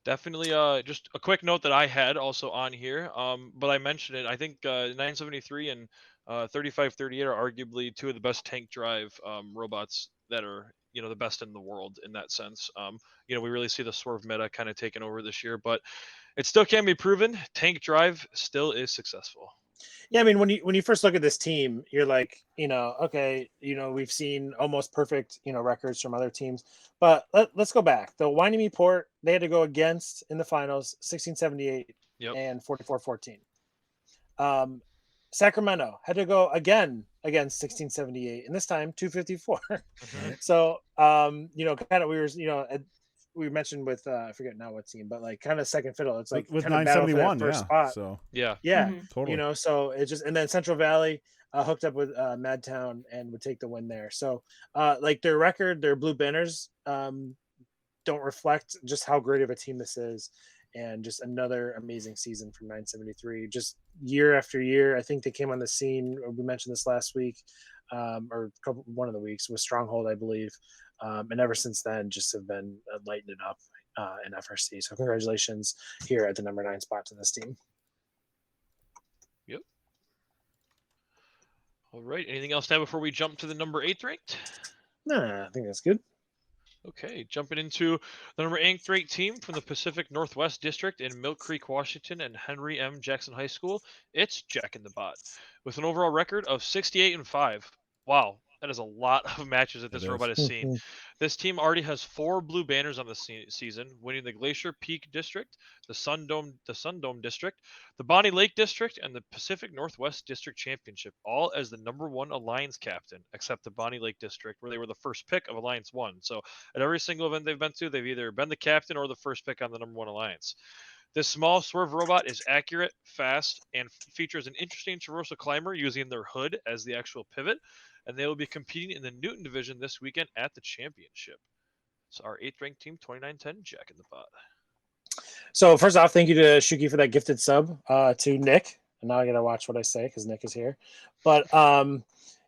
Speaker 4: Definitely, just a quick note that I had also on here, but I mentioned it. I think 973 and 3538 are arguably two of the best tank drive robots that are, the best in the world in that sense. We really see the swerve meta kind of taking over this year, but it still can be proven. Tank drive still is successful.
Speaker 2: Yeah, I mean, when you first look at this team, you're like, okay, we've seen almost perfect, records from other teams. But let's go back. The Wainami Port, they had to go against in the finals 1678 and 4414. Sacramento had to go again against 1678, and this time 254. So, kind of we mentioned with I forget now what team, but like kind of second fiddle. It's like
Speaker 1: with
Speaker 2: kind of battle for that
Speaker 1: 971,
Speaker 2: first
Speaker 1: yeah.
Speaker 2: spot.
Speaker 1: So
Speaker 2: yeah,
Speaker 1: totally.
Speaker 2: So it just, and then Central Valley hooked up with Madtown and would take the win there. So like their record, their blue banners don't reflect just how great of a team this is. And just another amazing season from 973, just year after year. I think they came on the scene. We mentioned this last week, or one of the weeks with Stronghold, I believe. And ever since then, just have been lighting it up in FRC. So congratulations here at the number 9 spot to this team.
Speaker 4: Yep. All right. Anything else now before we jump to the number 8 ranked?
Speaker 2: No, I think that's good.
Speaker 4: Okay, jumping into the number 8 ranked team from the Pacific Northwest District in Milk Creek, Washington, and Henry M. Jackson High School. It's Jack in the Bot with an overall record of 68-5. Wow, that is a lot of matches that this robot has seen. This team already has 4 blue banners on the season, winning the Glacier Peak District, the Sundome District, the Bonnie Lake District, and the Pacific Northwest District Championship, all as the number 1 Alliance captain, except the Bonnie Lake District, where they were the first pick of Alliance 1. So at every single event they've been to, they've either been the captain or the first pick on the number 1 Alliance. This small swerve robot is accurate, fast, and features an interesting traversal climber using their hood as the actual pivot, and they will be competing in the Newton division this weekend at the championship. So our 8th ranked team, 2910, Jack in the Bot.
Speaker 2: So first off, thank you to Shuki for that gifted sub to Nick. And now I got to watch what I say because Nick is here. But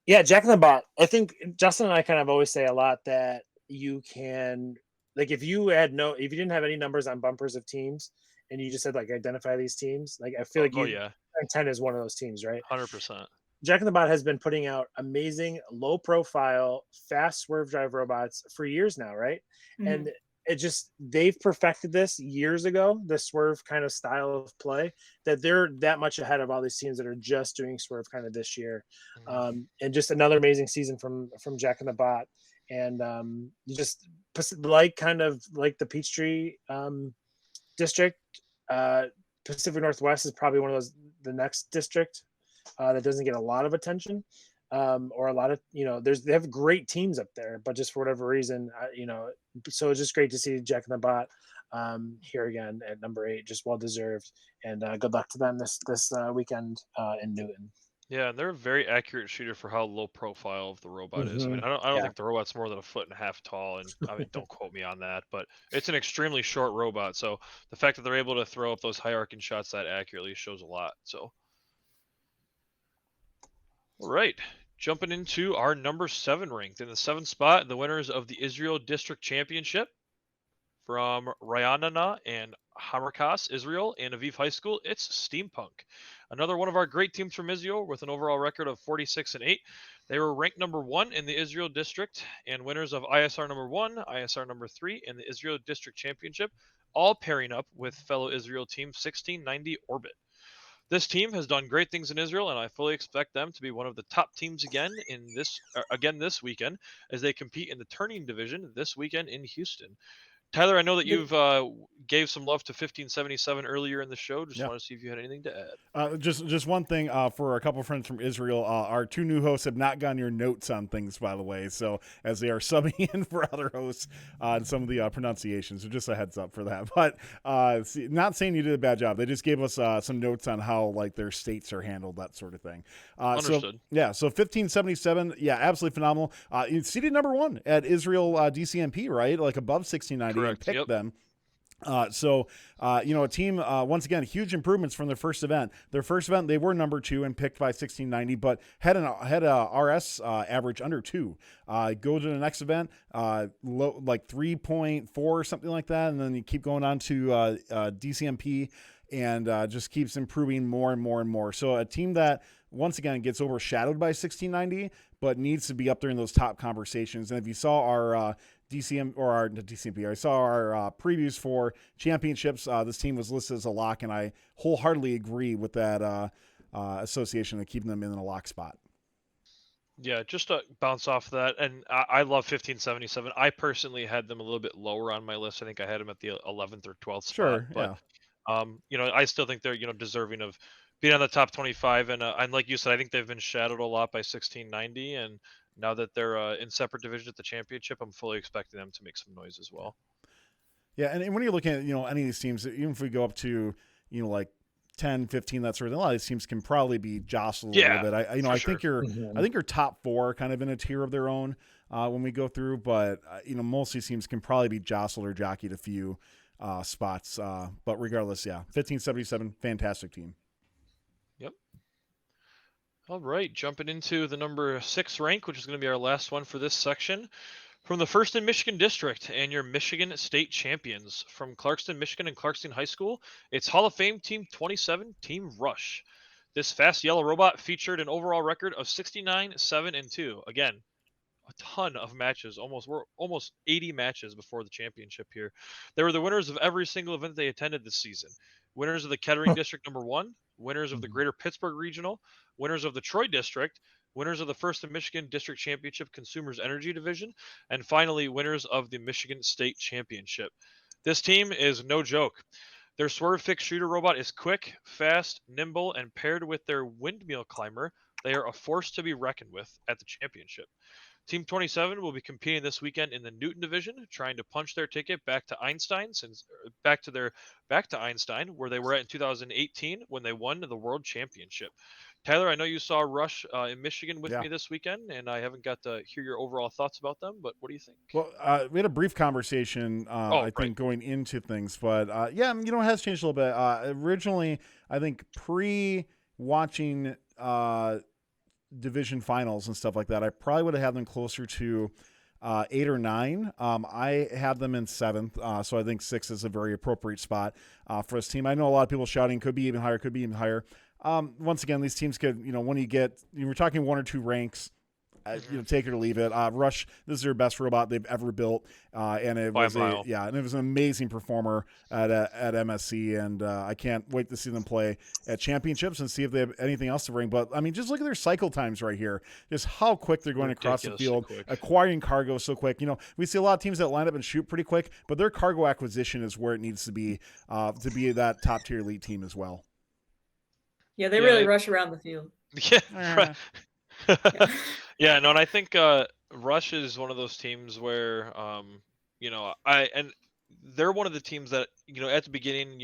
Speaker 2: yeah, Jack in the Bot. I think Justin and I kind of always say a lot that you can, like, if you didn't have any numbers on bumpers of teams and you just said like identify these teams, like I feel 10 is one of those teams, right?
Speaker 4: 100%.
Speaker 2: Jack in the Bot has been putting out amazing, low profile, fast swerve drive robots for years now, right? Mm-hmm. And they've perfected this years ago, the swerve kind of style of play, that they're that much ahead of all these teams that are just doing swerve kind of this year. Mm-hmm. And just another amazing season from Jack in the Bot. And just like the Peachtree district, Pacific Northwest is probably one of the next district that doesn't get a lot of attention, or a lot of, they have great teams up there, but just for whatever reason, so it's just great to see Jack in the Bot here again at number 8, just well deserved, and good luck to them this weekend in Newton.
Speaker 4: Yeah, and they're a very accurate shooter for how low profile of the robot is. I mean, I don't think the robot's more than 1.5 feet tall, and I mean, don't quote me on that, but it's an extremely short robot. So the fact that they're able to throw up those high arcing shots that accurately shows a lot. So. All right, jumping into our number 7 ranked. In the 7th spot, the winners of the Israel District Championship from Ra'anana and Hamarkas, Israel, and Aviv High School, it's Steampunk. Another one of our great teams from Israel with an overall record of 46-8. They were ranked number 1 in the Israel District and winners of ISR number 1, ISR number 3, and the Israel District Championship, all pairing up with fellow Israel team 1690 Orbit. This team has done great things in Israel, and I fully expect them to be one of the top teams again this weekend as they compete in the Turning Division this weekend in Houston. Tyler, I know that you've gave some love to 1577 earlier in the show. Just
Speaker 1: Yeah.
Speaker 4: want to see if you had anything to add.
Speaker 1: Just one thing for a couple of friends from Israel. Our two new hosts have not gotten your notes on things, by the way. So as they are subbing in for other hosts on some of the pronunciations, so just a heads up for that. But not saying you did a bad job. They just gave us some notes on how like their states are handled, that sort of thing.
Speaker 4: Understood.
Speaker 1: So 1577, yeah, absolutely phenomenal. Seeded number 1 at Israel DCMP, right? Like above 1690, and picked them. A team, once again, huge improvements from their first event. Their first event, they were number 2 and picked by 1690, but had a RS average under 2. Go to the next event, low, like 3.4 or something like that, and then you keep going on to DCMP and just keeps improving more and more and more. So a team that, once again, gets overshadowed by 1690, but needs to be up there in those top conversations. And if you saw our DCMP, I saw our previews for championships, this team was listed as a lock, and I wholeheartedly agree with that association of keeping them in a lock spot.
Speaker 4: Yeah, just to bounce off that, and I love 1577. I personally had them a little bit lower on my list. I think I had them at the 11th or 12th spot.
Speaker 1: Sure,
Speaker 4: but I still think they're deserving of being on the top 25. And like you said, I think they've been shadowed a lot by 1690, and now that they're in separate divisions at the championship, I'm fully expecting them to make some noise as well.
Speaker 1: Yeah, and when you're looking at any of these teams, even if we go up to like 10, 15, that sort of thing, a lot of these teams can probably be jostled a little bit. I think your top 4 are kind of in a tier of their own when we go through, but most of these teams can probably be jostled or jockeyed a few spots. But regardless, 1577, fantastic team.
Speaker 4: Yep. All right, jumping into the number 6 rank, which is going to be our last one for this section. From the 1st in Michigan District and your Michigan State champions from Clarkston, Michigan and Clarkston High School, it's Hall of Fame Team 27, Team Rush. This fast yellow robot featured an overall record of 69, 7, and 2. Again, a ton of matches, almost 80 matches before the championship here. They were the winners of every single event they attended this season. Winners of the Kettering District number 1, winners of the Greater Pittsburgh Regional, winners of the Troy District, winners of the 1st in Michigan District Championship Consumers Energy Division, and finally, winners of the Michigan State Championship. This team is no joke. Their swerve fixed shooter robot is quick, fast, nimble, and paired with their windmill climber, they are a force to be reckoned with at the championship. Team 27 will be competing this weekend in the Newton division, trying to punch their ticket back to Einstein, back to Einstein, where they were at in 2018 when they won the World Championship. Tyler, I know you saw Rush in Michigan with me this weekend, and I haven't got to hear your overall thoughts about them, but what do you think?
Speaker 1: Well, we had a brief conversation, think, going into things, but it has changed a little bit. Originally, I think pre-watching division finals and stuff like that, I probably would have had them closer to 8 or 9. I had them in 7th, so I think 6 is a very appropriate spot for this team. I know a lot of people shouting could be even higher. Once again, these teams could, when you were talking 1 or 2 ranks, take it or leave it. Rush, this is their best robot they've ever built, and it was an amazing performer at MSC, and I can't wait to see them play at championships and see if they have anything else to bring. But I mean, just look at their cycle times right here, just how quick they're going across the field, acquiring cargo so quick. We see a lot of teams that line up and shoot pretty quick, but their cargo acquisition is where it needs to be that top tier elite team as well.
Speaker 3: Yeah, they really rush around the field.
Speaker 4: Yeah, and I think Rush is one of those teams where, they're one of the teams that, at the beginning,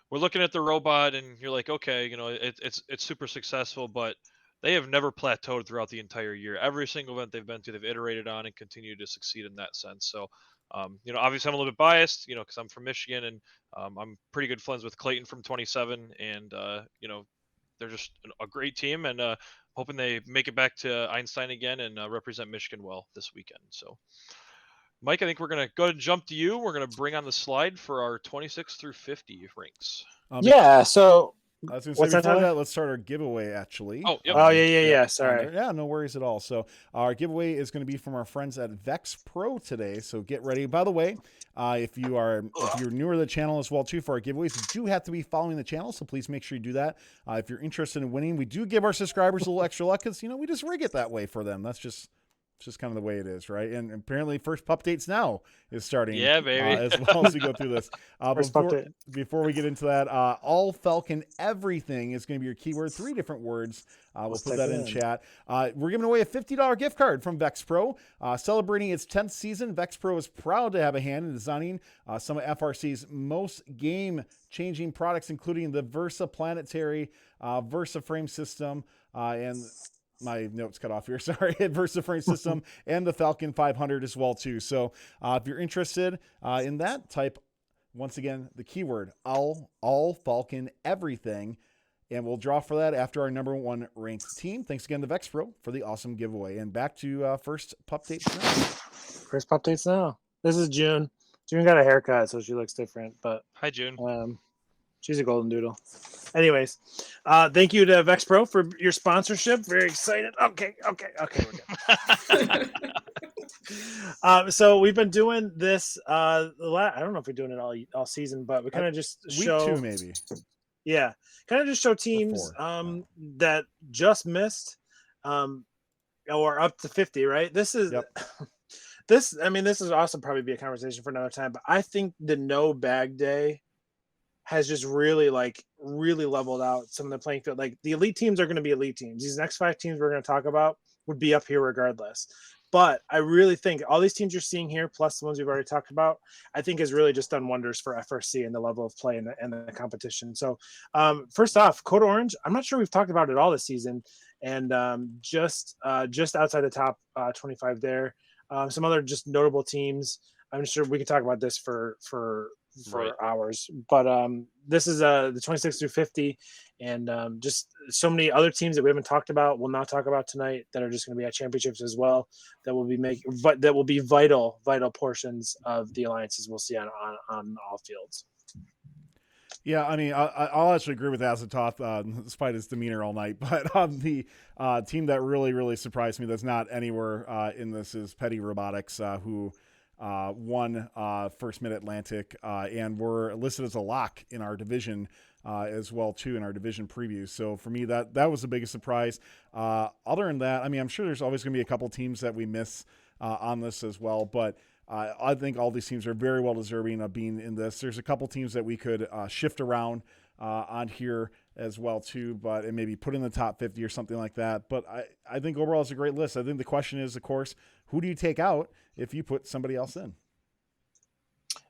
Speaker 4: we're looking at the robot and you're like, okay, it's super successful, but they have never plateaued throughout the entire year. Every single event they've been to, they've iterated on and continue to succeed in that sense. So, obviously I'm a little bit biased, because I'm from Michigan and I'm pretty good friends with Clayton from 27, and they're just a great team, and hoping they make it back to Einstein again and represent Michigan well this weekend. So, Mike, I think we're going to go ahead and jump to you. We're going to bring on the slide for our 26 through 50 ranks.
Speaker 2: So
Speaker 1: I was going to say, before that, let's start our giveaway, actually.
Speaker 4: Oh, yep.
Speaker 2: Yeah. Sorry.
Speaker 1: Yeah, no worries at all. So our giveaway is going to be from our friends at Vex Pro today. So get ready. By the way, if you're newer to the channel as well, too, for our giveaways, you do have to be following the channel. So please make sure you do that. If you're interested in winning, we do give our subscribers a little extra luck because, we just rig it that way for them. That's just It's just kind of the way it is, right? And apparently, first pup dates now is starting.
Speaker 4: Yeah, baby.
Speaker 1: As well as we go through this.
Speaker 2: First pup date.
Speaker 1: Before we get into that, all Falcon everything is going to be your keyword. 3 different words. We'll
Speaker 2: Let's
Speaker 1: put
Speaker 2: type
Speaker 1: that
Speaker 2: it
Speaker 1: in
Speaker 2: in.
Speaker 1: chat. We're giving away a $50 gift card from Vex Pro. Celebrating its 10th season, Vex Pro is proud to have a hand in designing some of FRC's most game-changing products, including the Versa Planetary, Versa Frame System, and my notes cut off here. Sorry, Versa Frame System and the Falcon 500 as well too. So if you're interested in that, type once again the keyword all Falcon everything, and we'll draw for that after our number 1 ranked team. Thanks again to Vex Pro for the awesome giveaway. And back to first pup dates now.
Speaker 2: First pup dates now. This is June. June got a haircut, so she looks different, but
Speaker 4: Hi, June.
Speaker 2: she's a golden doodle. Anyways, thank you to Vex Pro for your sponsorship. Very excited. Okay, we're good. So we've been doing this. I don't know if we're doing it all season, but we kind of just show
Speaker 1: Week 2 maybe.
Speaker 2: Yeah, kind of just show teams that just missed, or up to 50. Right. This is this. I mean, this is also probably be a conversation for another time. But I think the no bag day has just really leveled out some of the playing field. Like the elite teams are going to be elite teams. These next 5 teams we're going to talk about would be up here regardless. But I really think all these teams you're seeing here, plus the ones we've already talked about, I think has really just done wonders for FRC and the level of play and the competition. So first off, Code Orange, I'm not sure we've talked about it all this season. And just outside the top 25 there. Some other just notable teams. I'm sure we could talk about this for hours, but this is the 26 through 50, and just so many other teams that we haven't talked about, we'll not talk about tonight, that are just going to be at championships as well, that will be vital portions of the alliances we'll see on all fields.
Speaker 1: Yeah, I mean, I'll actually agree with Azatoth, despite his demeanor all night. But the team that really surprised me that's not anywhere in this is Petty Robotics, who won first Mid-Atlantic and were listed as a lock in our division as well too, in our division preview. So for me, that was the biggest surprise. Other than that, I mean, I'm sure there's always going to be a couple teams that we miss on this as well, but I think all these teams are very well deserving of being in this. There's a couple teams that we could shift around on here as well too, but and maybe put in the top 50 or something like that. But I think overall it's a great list. I think the question is, of course, who do you take out if you put somebody else in?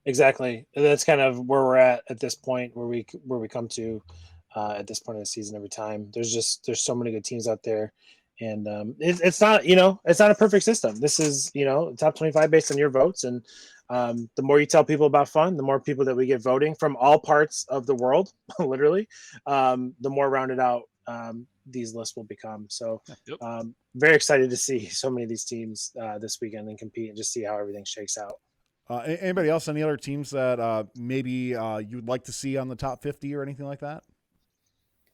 Speaker 2: Exactly. That's kind of where we're at this point, where we come to at this point of the season every time. There's so many good teams out there. And it's not, it's not a perfect system. This is, top 25 based on your votes. And the more you tell people about fun, the more people that we get voting from all parts of the world, literally, the more rounded out these lists will become. So very excited to see so many of these teams this weekend and compete and just see how everything shakes out.
Speaker 1: Anybody else? Any other teams that maybe you'd like to see on the top 50 or anything like that?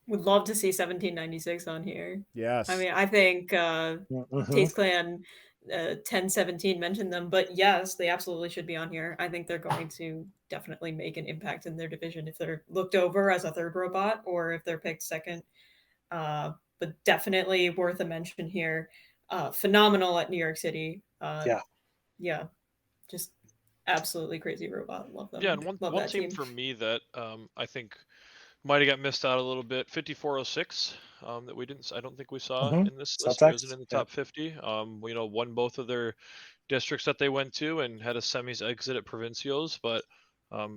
Speaker 3: Would love to see 1796 on here.
Speaker 1: Yes.
Speaker 3: I mean, I think Taste Clan 1017 mentioned them, but yes, they absolutely should be on here. I think they're going to definitely make an impact in their division if they're looked over as a third robot or if they're picked second. But definitely worth a mention here. Phenomenal at New York City. Yeah. Just absolutely crazy robot. Love them.
Speaker 4: Yeah, and one team for me that I think might have got missed out a little bit. 5406 that we didn't. I don't think we saw in this list. It wasn't in the top 50. Won both of their districts that they went to and had a semis exit at Provincials. But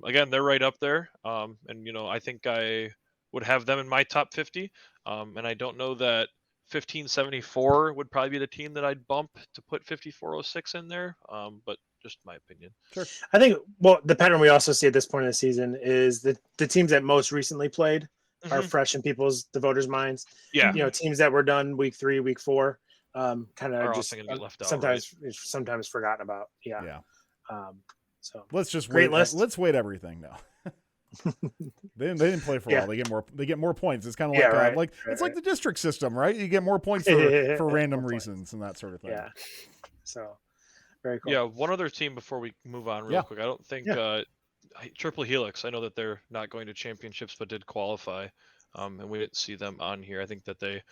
Speaker 4: again, they're right up there. And I think I would have them in my top 50. And I don't know that 1574 would probably be the team that I'd bump to put 5406 in there. But just my opinion.
Speaker 1: Sure.
Speaker 2: I think, the pattern we also see at this point in the season is that the teams that most recently played are fresh in the voters' minds.
Speaker 4: Yeah.
Speaker 2: Teams that were done week 3, week 4, kind of just
Speaker 4: get left out,
Speaker 2: sometimes forgotten about. Yeah. So
Speaker 1: let's just
Speaker 2: great
Speaker 1: wait.
Speaker 2: list.
Speaker 1: Let's wait everything now. They didn't play for a while. They get more points. It's kind of like it's like the district system, right? You get more points for random reasons and that sort of thing.
Speaker 2: Yeah. So very cool.
Speaker 4: Yeah, one other team before we move on real quick. I don't think Triple Helix, I know that they're not going to championships but did qualify. And we didn't see them on here. I think that they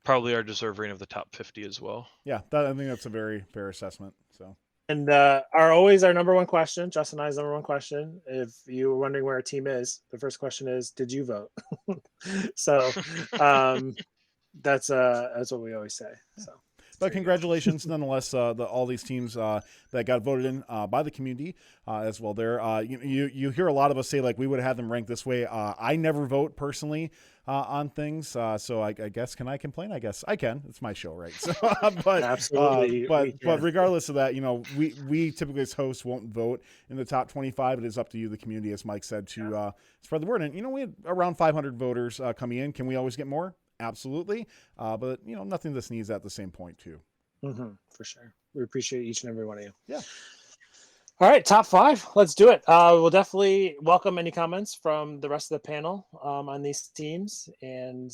Speaker 4: probably are deserving of the top 50 as well.
Speaker 1: Yeah, I think that's a very fair assessment. So.
Speaker 2: And our number one question, Justin and I's number one question, if you were wondering where our team is, the first question is, did you vote? So that's what we always say. So,
Speaker 1: but congratulations, nonetheless, all these teams that got voted in by the community as well. There, you hear a lot of us say like we would have had them ranked this way. I never vote personally on things, so I guess can I complain? I guess I can. It's my show, right? So, but
Speaker 2: absolutely,
Speaker 1: but regardless of that, we typically as hosts won't vote in the top 25. It is up to you, the community, as Mike said, to spread the word. And we had around 500 voters coming in. Can we always get more? Absolutely. But nothing to sneeze at the same point too.
Speaker 2: For sure. We appreciate each and every one of you.
Speaker 1: Yeah.
Speaker 2: All right. Top 5. Let's do it. We'll definitely welcome any comments from the rest of the panel on these teams. And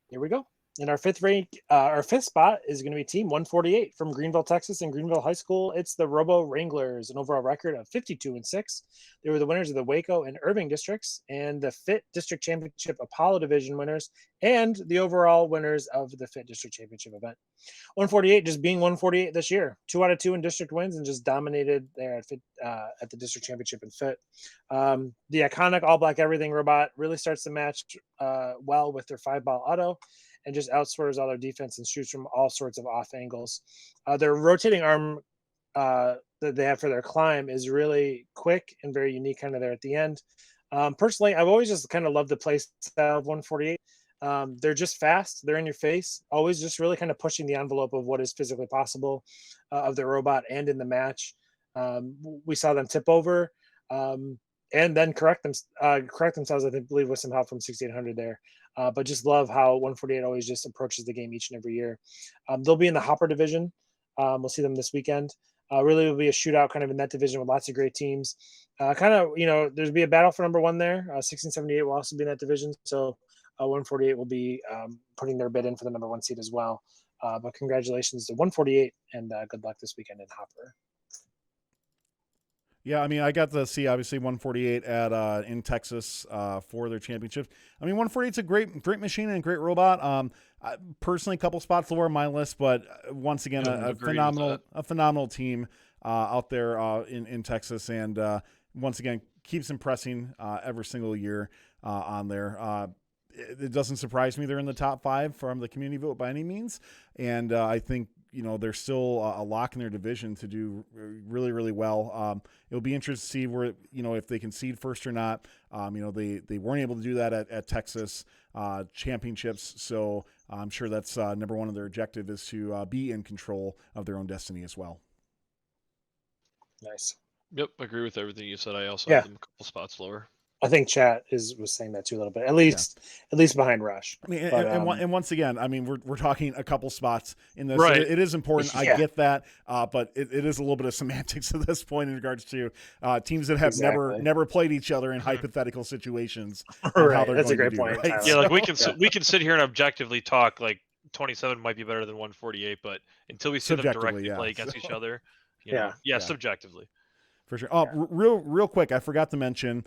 Speaker 2: here we go. In our fifth spot is going to be Team 148 from Greenville, Texas, and Greenville High School. It's the Robo Wranglers, an overall record of 52-6. They were the winners of the Waco and Irving districts, and the FIT District Championship Apollo Division winners, and the overall winners of the FIT District Championship event. 148 just being 148 this year, 2 out of 2 in district wins, and just dominated there at FIT, at the district championship in FIT. The iconic all black everything robot really starts the match well with their 5-ball auto, and just outswerves all their defense and shoots from all sorts of off angles. Their rotating arm that they have for their climb is really quick and very unique kind of there at the end. Personally, I've always just kind of loved the play style of 148. They're just fast. They're in your face, always just really kind of pushing the envelope of what is physically possible of their robot and in the match. We saw them tip over and then correct themselves, I believe, with some help from 6800 there. But just love how 148 always just approaches the game each and every year. They'll be in the Hopper division. We'll see them this weekend. Really will be a shootout kind of in that division with lots of great teams. There's be a battle for number 1 there. 1678 will also be in that division. So 148 will be putting their bid in for the number 1 seed as well. But congratulations to 148 and good luck this weekend in Hopper.
Speaker 1: Yeah, I mean, I got to see obviously 148 at in Texas for their championship. I mean, 148's a great machine and a great robot. Personally, a couple spots lower on my list, but once again, a phenomenal team out there in Texas, and once again keeps impressing every single year on there. It doesn't surprise me they're in the top 5 from the community vote by any means, and I think they're still a lock in their division to do really, really well. It'll be interesting to see where, if they can seed first or not. They weren't able to do that at Texas championships. So I'm sure that's number 1 of their objective is to be in control of their own destiny as well.
Speaker 2: Nice.
Speaker 4: Yep. I agree with everything you said. I also
Speaker 2: Yeah.
Speaker 4: have them a couple spots lower.
Speaker 2: I think chat was saying that too a little bit, at least behind Rush.
Speaker 1: I mean,
Speaker 2: but,
Speaker 1: and once again, I mean, we're talking a couple spots in this.
Speaker 4: Right.
Speaker 1: It is important.
Speaker 2: Yeah.
Speaker 1: I get that, but it is a little bit of semantics at this point in regards to teams that have never played each other in hypothetical situations.
Speaker 2: Right. That's a great point.
Speaker 1: Right?
Speaker 4: Yeah, like we can sit here and objectively talk like 27 might be better than 148, but until we see them directly play against each other, subjectively.
Speaker 1: For sure. Real quick, I forgot to mention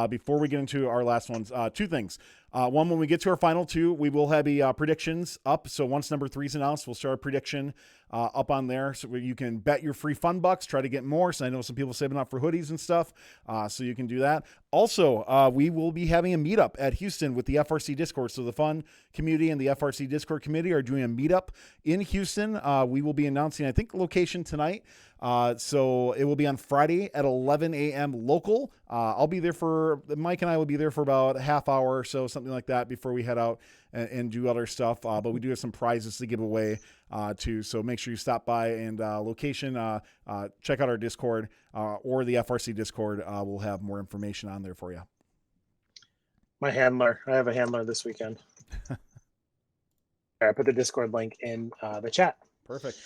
Speaker 1: before we get into our last ones, 2 things. One, when we get to our final 2, we will have the predictions up. So once number 3 is announced, we'll start a prediction up on there, so you can bet your free fun bucks, try to get more. So I know some people saving up for hoodies and stuff, so you can do that. Also, we will be having a meetup at Houston with the FRC Discord. So the fun community and the FRC Discord committee are doing a meetup in Houston. We will be announcing, I think, location tonight. So it will be on Friday at 11 a.m. local. I'll be there Mike and I will be there for about a half hour or so, something like that, before we head out and do other stuff. But we do have some prizes to give away too. So make sure you stop by, and location, check out our Discord or the FRC Discord. We'll have more information on there for you.
Speaker 2: I have a handler this weekend. I put the Discord link in the chat.
Speaker 1: Perfect.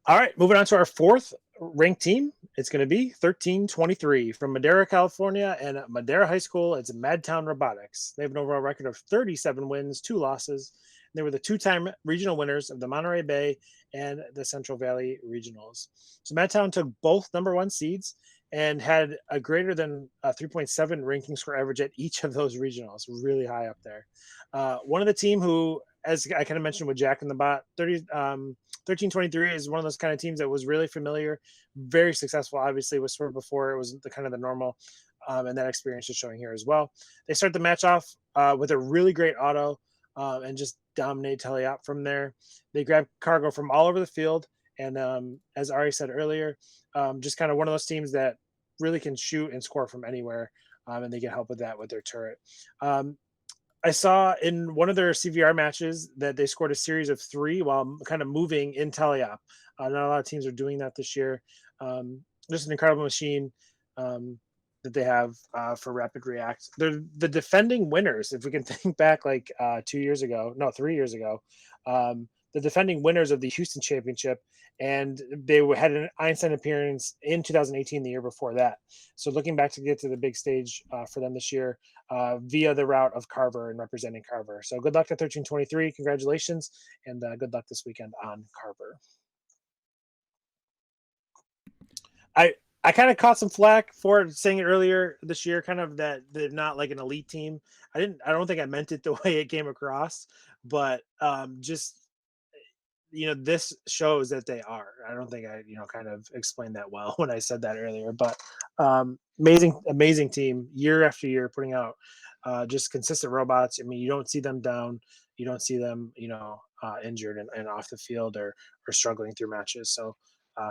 Speaker 2: All right, moving on to our 4th ranked team. It's going to be 1323 from Madera, California, and Madera High School. It's Madtown Robotics. They have an overall record of 37 wins, 2 losses. They were the 2-time regional winners of the Monterey Bay and the Central Valley Regionals. So Madtown took both number 1 seeds and had a greater than 3.7 ranking score average at each of those regionals, really high up there. One of the team who, as I kind of mentioned with Jack in the Bot, 1323 is one of those kind of teams that was really familiar, very successful, obviously, with Swerve before. It was the kind of the normal, and that experience is showing here as well. They start the match off with a really great auto and just dominate Teleop from there. They grab cargo from all over the field. And as Ari said earlier, just kind of one of those teams that really can shoot and score from anywhere, and they get help with that with their turret. I saw in one of their CVR matches that they scored a series of 3 while kind of moving in Teleop. Not a lot of teams are doing that this year. Just an incredible machine that they have for Rapid React. They're the defending winners. If we can think back like 3 years ago, the defending winners of the Houston Championship, and they had an Einstein appearance in 2018, the year before that. So looking back to get to the big stage for them this year via the route of Carver and representing Carver. So good luck to 1323. Congratulations, and good luck this weekend on Carver. I kind of caught some flack for saying it earlier this year, kind of that they're not like an elite team. I don't think I meant it the way it came across, but just this shows that they are. I don't think I kind of explained that well when I said that earlier, but amazing team year after year, putting out just consistent robots. I mean, you don't see them down, you don't see them injured and off the field or struggling through matches. So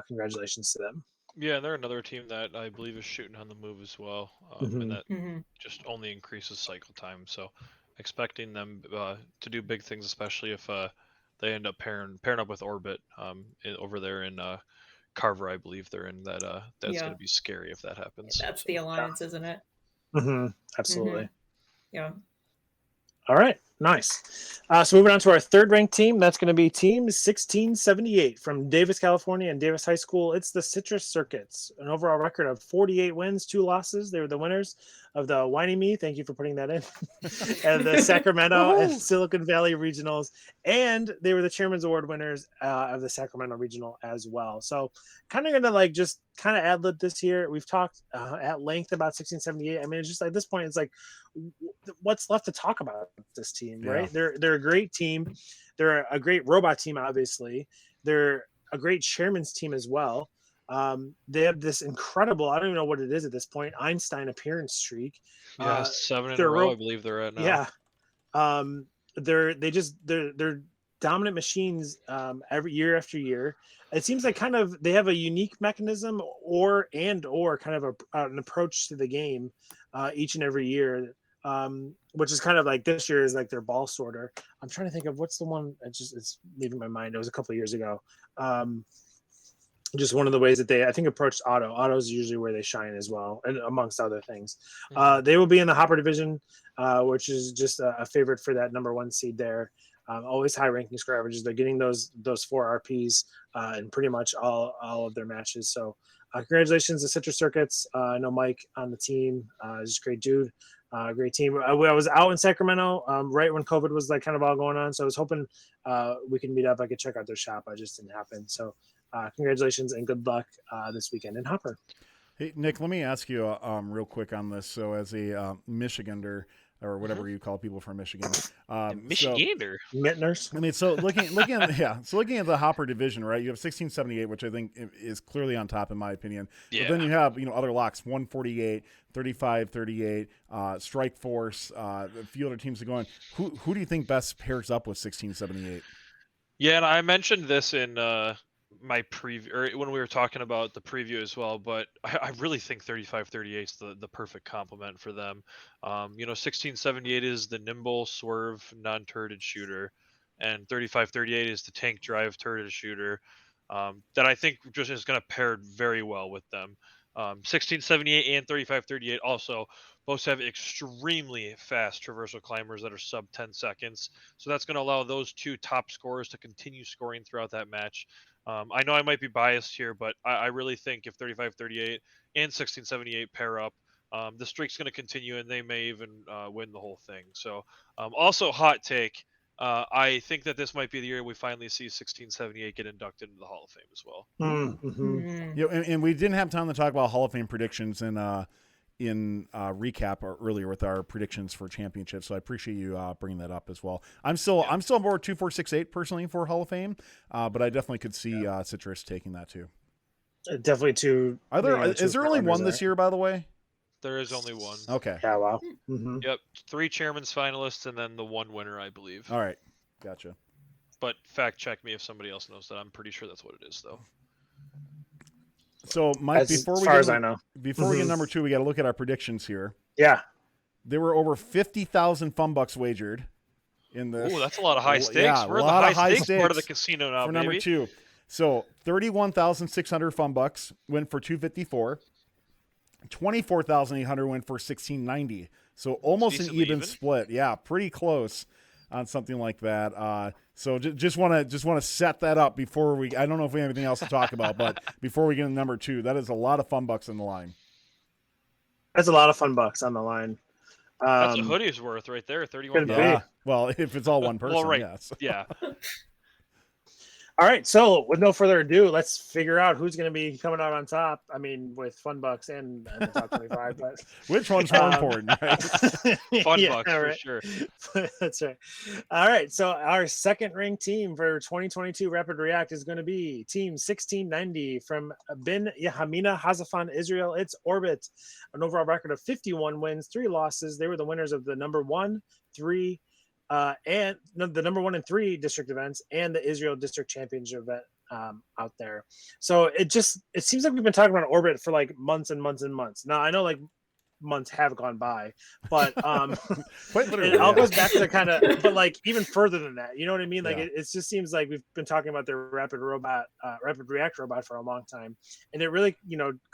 Speaker 2: congratulations to them.
Speaker 4: Yeah, they're another team that I believe is shooting on the move as well, and that just only increases cycle time. So expecting them to do big things, especially if they end up pairing up with Orbit over there in Carver, I believe they're in that. That's going to be scary if that happens.
Speaker 3: That's the alliance, isn't it?
Speaker 2: Absolutely.
Speaker 3: Yeah.
Speaker 2: All right, nice. So moving on to our third ranked team, that's going to be Team 1678 from Davis, California, and Davis High School. It's the Citrus Circuits, an overall record of 48 wins, 2 losses. They were the winners of the Whiny Me. Thank you for putting that in. And the Sacramento and Silicon Valley regionals, and they were the Chairman's Award winners of the Sacramento regional as well. So kind of going to just kind of ad lib this here. We've talked at length about 1678. I mean, it's just at this point, it's like, what's left to talk about this team, right? They're a great team. They're a great robot team, obviously. They're a great chairman's team as well. They have this incredible, I don't even know what it is at this point, Einstein appearance streak.
Speaker 4: Yeah, 7 in a row, I believe they're at now.
Speaker 2: Yeah. They're dominant machines every year after year. It seems like kind of they have a unique mechanism or kind of an approach to the game each and every year, which is kind of like this year is like their ball sorter. I'm trying to think of what's the one. It's leaving my mind. It was a couple of years ago. Just one of the ways that they, I think, approached auto. Auto is usually where they shine as well, and amongst other things. They will be in the Hopper division, which is just a favorite for that number 1 seed there. Always high ranking score averages. They're getting those 4 RPs in pretty much all of their matches. So congratulations to Citrus Circuits. I know Mike on the team is just a great dude. Great team. I was out in Sacramento right when COVID was like kind of all going on. So I was hoping we can meet up. I could check out their shop. I just didn't happen. So congratulations and good luck this weekend in Hopper.
Speaker 1: Hey, Nick, let me ask you real quick on this. So as a Michigander, or whatever you call people from Michigan.
Speaker 4: Michigander.
Speaker 2: Mitners.
Speaker 1: I mean, so looking at the Hopper division, right? You have 1678, which I think is clearly on top in my opinion. Yeah. But then you have, other locks, 148, 3538, Strike Force, a few other teams are going. Who do you think best pairs up with 1678?
Speaker 4: Yeah, and I mentioned this in my preview, or when we were talking about the preview as well, but I really think 3538 is the perfect complement for them. 1678 is the nimble swerve non-turreted shooter, and 3538 is the tank drive turreted shooter that I think just is going to pair very well with them. 1678 and 3538 also both have extremely fast traversal climbers that are sub 10 seconds. So that's going to allow those 2 top scorers to continue scoring throughout that match. I know I might be biased here, but I really think if 3538 and 1678 pair up, the streak's going to continue and they may even win the whole thing. So also hot take, I think that this might be the year we finally see 1678 get inducted into the Hall of Fame as well.
Speaker 2: Mm-hmm.
Speaker 1: And we didn't have time to talk about Hall of Fame predictions in recap earlier with our predictions for championships. So I appreciate you bringing that up as well. I'm still on board 2468 personally for Hall of Fame, but I definitely could see Citrus taking that too.
Speaker 2: Definitely two.
Speaker 1: Is there only one this year, by the way?
Speaker 4: There is only one.
Speaker 1: Okay.
Speaker 2: Yeah, wow. Mm-hmm.
Speaker 4: Yep, 3 chairman's finalists and then the 1 winner, I believe.
Speaker 1: All right, gotcha.
Speaker 4: But fact check me if somebody else knows that. I'm pretty sure that's what it is, though.
Speaker 1: So, Mike,
Speaker 2: As far as I know,
Speaker 1: before we get number 2, we got to look at our predictions here.
Speaker 2: Yeah.
Speaker 1: There were over 50,000 fun bucks wagered in this.
Speaker 4: Oh, that's a lot of high stakes.
Speaker 1: Yeah,
Speaker 4: We're in
Speaker 1: a
Speaker 4: the
Speaker 1: lot of
Speaker 4: high
Speaker 1: high
Speaker 4: stakes part of the
Speaker 1: stakes
Speaker 4: casino now,
Speaker 1: for
Speaker 4: baby.
Speaker 1: number 2. So 31,600 fun bucks went for 254. 24,800 went for 1690. So almost an even split. Yeah, pretty close on something like that. So just want to set that up before we. I don't know if we have anything else to talk about, but before we get to number 2, that is a lot of fun bucks in the line.
Speaker 2: That's a lot of fun bucks on the line.
Speaker 4: That's a hoodie's worth right there. 31.
Speaker 1: Yeah. Well, if it's all one person,
Speaker 4: well, right.
Speaker 1: Yes.
Speaker 4: Yeah.
Speaker 2: All right, so with no further ado, let's figure out who's going to be coming out on top. I mean, with fun bucks and the top 25, but
Speaker 1: which one's more important, right?
Speaker 4: Fun bucks for sure.
Speaker 2: That's right. All right, so our second ranked team for 2022 Rapid React is going to be Team 1690 from Bin Yahamina Hazafan, Israel. It's Orbit, an overall record of 51 wins, 3 losses. They were the winners of the number 1, 3, and the number 1 and 3 district events and the Israel District Championship event out there. So it seems like we've been talking about Orbit for like months and months and months. Now I know like months have gone by, but it all goes back to kind of, but like even further than that, you know what I mean? Like it just seems like we've been talking about their Rapid React robot for a long time, and it really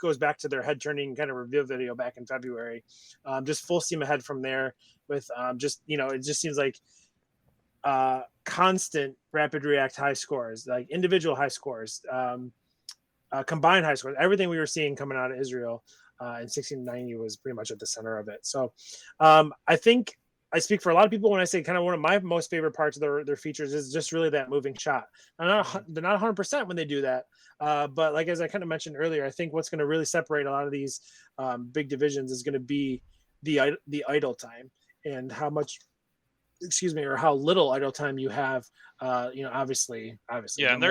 Speaker 2: goes back to their head turning kind of reveal video back in February. Just full steam ahead from there with it just seems like constant Rapid React high scores, like individual high scores, combined high scores. Everything we were seeing coming out of Israel in 1690 was pretty much at the center of it. So I think I speak for a lot of people when I say kind of one of my most favorite parts of their features is just really that moving shot. They're not 100% when they do that, but like as I kind of mentioned earlier, I think what's going to really separate a lot of these big divisions is going to be the idle time and how much, or how little idle time you have. Obviously.
Speaker 4: Yeah, and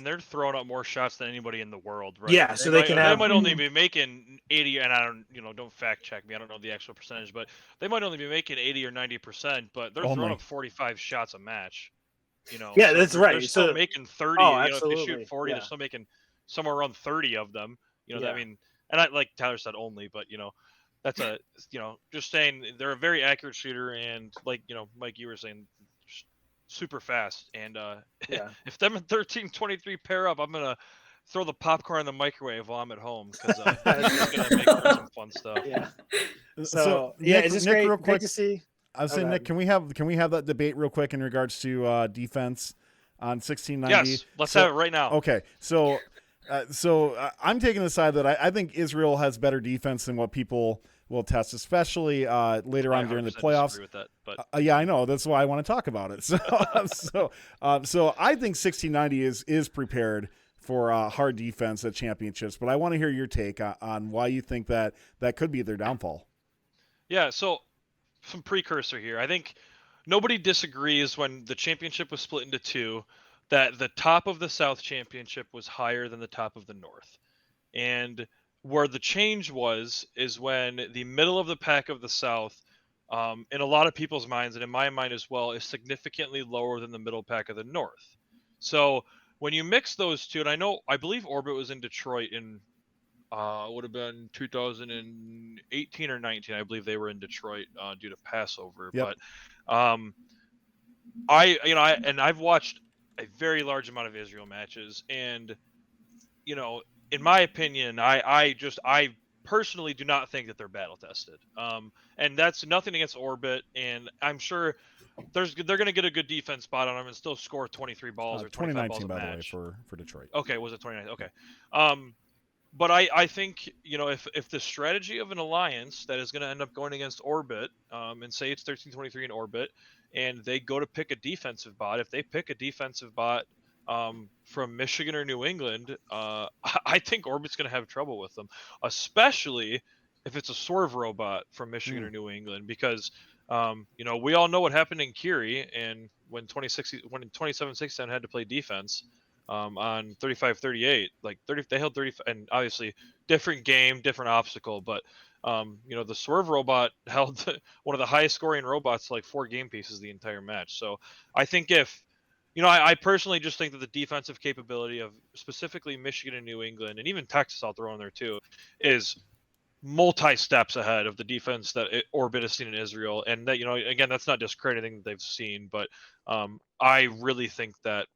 Speaker 4: they're throwing up more shots than anybody in the world, right?
Speaker 2: Yeah, so they
Speaker 4: might only be making 80, and I don't fact check me. I don't know the actual percentage, but they might only be making 80 or 90%, but they're throwing up 45 shots a match.
Speaker 2: Yeah, so that's right.
Speaker 4: They're still making 30. If they shoot 40, they're still making somewhere around 30 of them. I mean, and I like Tyler said only, but that's just saying they're a very accurate shooter, and like Mike, you were saying, super fast. And if them and 1323 pair up, I'm gonna throw the popcorn in the microwave while I'm at home because it's gonna make for some fun stuff.
Speaker 2: Yeah.
Speaker 1: So
Speaker 2: Nick, it's just great,
Speaker 1: real quick,
Speaker 2: great to see.
Speaker 1: I was saying, Nick, can we have that debate real quick in regards to defense on 1690?
Speaker 4: Yes, let's have it right now.
Speaker 1: Okay, so I'm taking the side that I think Israel has better defense than what people will test, especially later on during the playoffs.
Speaker 4: With that, but
Speaker 1: yeah, I know. That's why I want to talk about it. So I think 1690 is prepared for hard defense at championships. But I want to hear your take on why you think that could be their downfall.
Speaker 4: Yeah. So some precursor here. I think nobody disagrees when the championship was split into 2 that the top of the South championship was higher than the top of the North, and where the change is when the middle of the pack of the South, in a lot of people's minds, and in my mind as well, is significantly lower than the middle pack of the North. So when you mix those two, and I believe Orbit was in Detroit in, would have been 2018 or 19. I believe they were in Detroit due to Passover.
Speaker 1: Yep.
Speaker 4: But I've watched a very large amount of Israel matches, and in my opinion, I personally do not think that they're battle tested. And that's nothing against Orbit, and I'm sure they're going to get a good defense spot on them and still score 23 balls or 25 balls a
Speaker 1: 2019, by the way,
Speaker 4: match.
Speaker 1: for Detroit.
Speaker 4: Okay, was it 29? Okay. But I think, if the strategy of an alliance that is going to end up going against Orbit, and say it's 1323 in Orbit, and they go to pick a defensive bot, if they pick a defensive bot from Michigan or New England, I think Orbit's going to have trouble with them, especially if it's a swerve robot from Michigan or New England, because we all know what happened in Curie, and when 27-6 had to play defense. On 35-38, like 30, they held 30, and obviously different game, different obstacle, but the swerve robot held one of the highest scoring robots, like 4 game pieces the entire match. So I think if, I personally just think that the defensive capability of specifically Michigan and New England, and even Texas, I'll throw in there too, is multi-steps ahead of the defense that Orbit has seen in Israel. And that, again, that's not discrediting that they've seen, but I really think that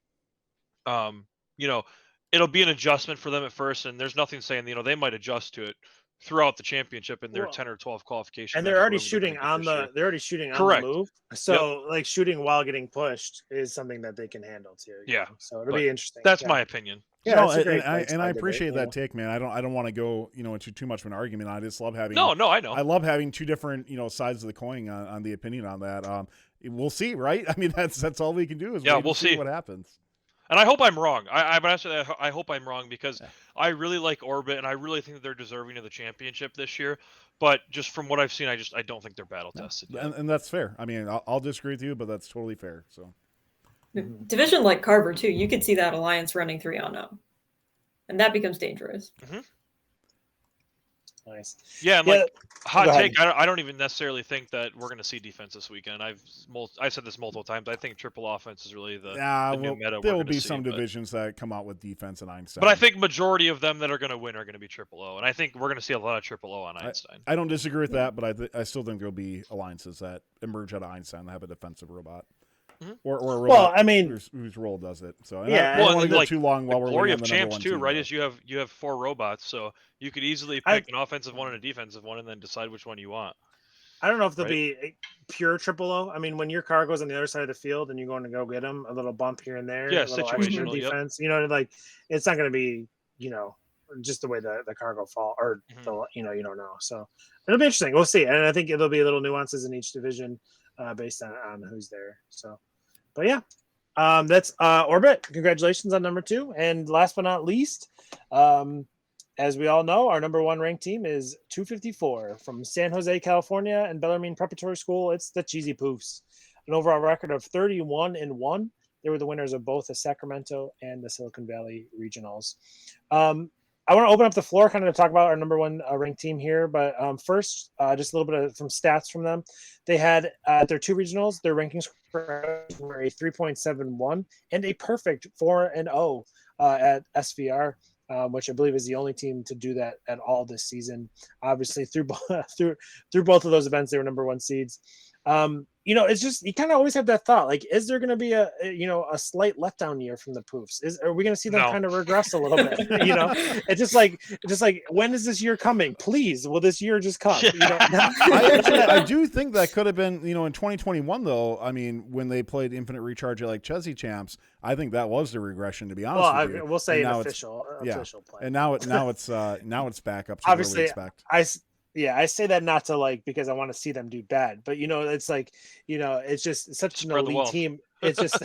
Speaker 4: it'll be an adjustment for them at first, and there's nothing saying, they might adjust to it throughout the championship in their 10 or 12 qualification.
Speaker 2: And they're already shooting on the move. So like shooting while getting pushed is something that they can handle too.
Speaker 4: Yeah.
Speaker 2: So it'll be interesting.
Speaker 4: That's my opinion.
Speaker 2: Yeah,
Speaker 1: no, and I appreciate that take, man. I don't want to go, into too much of an argument. I just love having.
Speaker 4: No, I know.
Speaker 1: I love having two different, sides of the coin on the opinion on that. We'll see, right? I mean, that's all we can do is
Speaker 4: we'll see
Speaker 1: what happens.
Speaker 4: And I hope I'm wrong. I hope I'm wrong, because I really like Orbit, and I really think that they're deserving of the championship this year. But just from what I've seen, I don't think they're battle tested yet.
Speaker 1: And that's fair. I mean, I'll disagree with you, but that's totally fair. So,
Speaker 3: division like Carver too, you could see that alliance running 3-0, and that becomes dangerous.
Speaker 4: Mm-hmm.
Speaker 2: Nice.
Speaker 4: Yeah, and hot take. I don't even necessarily think that we're going to see defense this weekend. I've said this multiple times. I think triple offense is really the new meta.
Speaker 1: There will be some divisions that come out with defense in Einstein.
Speaker 4: But I think majority of them that are going to win are going to be triple O, and I think we're going to see a lot of triple O on Einstein.
Speaker 1: I don't disagree with that, but I still think there'll be alliances that emerge out of Einstein that have a defensive robot. Mm-hmm. Or a robot whose role does it. So I don't want to go too long while we're
Speaker 4: glory of
Speaker 1: the
Speaker 4: champs too,
Speaker 1: team,
Speaker 4: right? Is you have 4 robots, so you could easily pick an offensive one and a defensive one, and then decide which one you want.
Speaker 2: I don't know if they'll be pure triple O. I mean, when your car goes on the other side of the field and you're going to go get them, a little bump here and there,
Speaker 4: yeah,
Speaker 2: situational defense. Yep. It's not going to be, just the way the cargo fall, or you don't know. So it'll be interesting. We'll see, and I think there'll be little nuances in each division based on who's there. So. But yeah, that's Orbit. Congratulations on number 2. And last but not least, as we all know, our number 1 ranked team is 254 from San Jose, California, and Bellarmine Preparatory School. It's the Cheesy Poofs. An overall record of 31-1. They were the winners of both the Sacramento and the Silicon Valley regionals. I want to open up the floor kind of to talk about our number 1 ranked team here. But first, just a little bit of some stats from them. They had their 2 regionals, their rankings were a 3.71 and a perfect 4-0 at SVR, which I believe is the only team to do that at all this season. Obviously, through both of those events, they were number 1 seeds. It's just, you kind of always have that thought, like, is there going to be a slight letdown year from the Poofs? Are we going to see them kind of regress a little bit? It's just like, when is this year coming? Please, will this year just come?
Speaker 1: I do think that could have been, in 2021 though. I mean, when they played Infinite Recharge at like Chelsea Champs, I think that was the regression, to be honest with you.
Speaker 2: We'll say an official play.
Speaker 1: And now it's back up to
Speaker 2: obviously,
Speaker 1: where we expect.
Speaker 2: I say that not to because I want to see them do bad, but it's like, it's just such an elite team. It's just,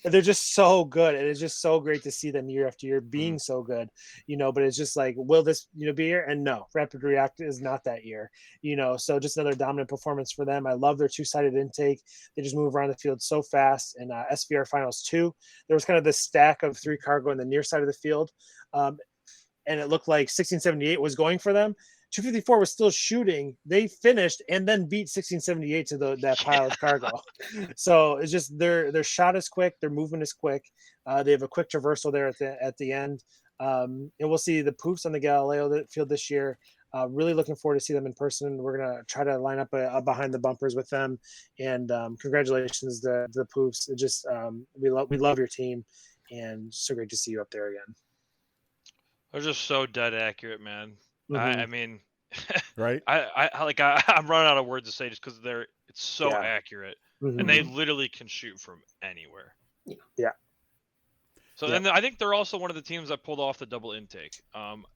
Speaker 2: they're just so good. And it's just so great to see them year after year being so good, but it's just like, will this, be here? And no, Rapid React is not that year, so just another dominant performance for them. I love their 2-sided intake. They just move around the field so fast. And SVR Finals 2, there was kind of this stack of 3 cargo in the near side of the field. And it looked like 1678 was going for them. 254 was still shooting. They finished and then beat 1678 to that pile of cargo. So it's just their shot is quick, their movement is quick. They have a quick traversal there at the end. And we'll see the Poofs on the Galileo field this year. Really looking forward to see them in person. We're gonna try to line up a behind the bumpers with them. And congratulations to the Poofs. It just we love your team, and so great to see you up there again.
Speaker 4: They're just so dead accurate, man.
Speaker 2: Mm-hmm.
Speaker 4: I mean,
Speaker 1: right?
Speaker 4: I'm running out of words to say just because it's so accurate,
Speaker 2: mm-hmm.
Speaker 4: and they literally can shoot from anywhere.
Speaker 2: Yeah.
Speaker 4: So
Speaker 2: Yeah.
Speaker 4: then I think they're also one of the teams that pulled off the double intake.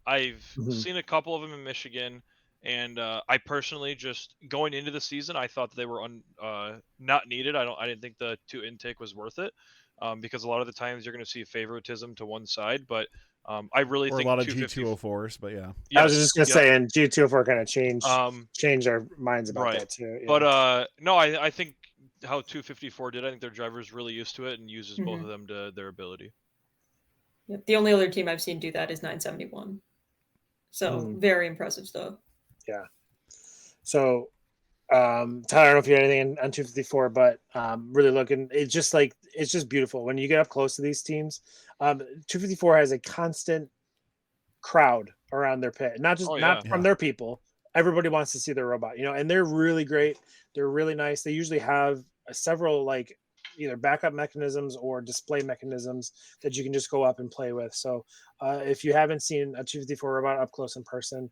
Speaker 4: I've seen a couple of them in Michigan, and I personally just going into the season, I thought that they were not needed. I didn't think the 2 intake was worth it, because a lot of the times you're going to see favoritism to one side. But I really
Speaker 1: Or
Speaker 4: think
Speaker 1: a lot of
Speaker 4: 250
Speaker 1: G204s, but yeah.
Speaker 2: I was just gonna
Speaker 4: Yes,
Speaker 2: say, and G204 kind of changed our minds about
Speaker 4: right.
Speaker 2: that too. Yeah.
Speaker 4: But no, I think how 254 did. I think their driver's really used to it and uses both of them to their ability.
Speaker 3: Yep. The only other team I've seen do that is 971. So very impressive stuff.
Speaker 2: Yeah. So, Tyler, I don't know if you had anything on 254, but really looking, it's just beautiful when you get up close to these teams. 254 has a constant crowd around their pit, not from their people. Everybody wants to see their robot, and they're really great. They're really nice. They usually have several like either backup mechanisms or display mechanisms that you can just go up and play with. So if you haven't seen a 254 robot up close in person,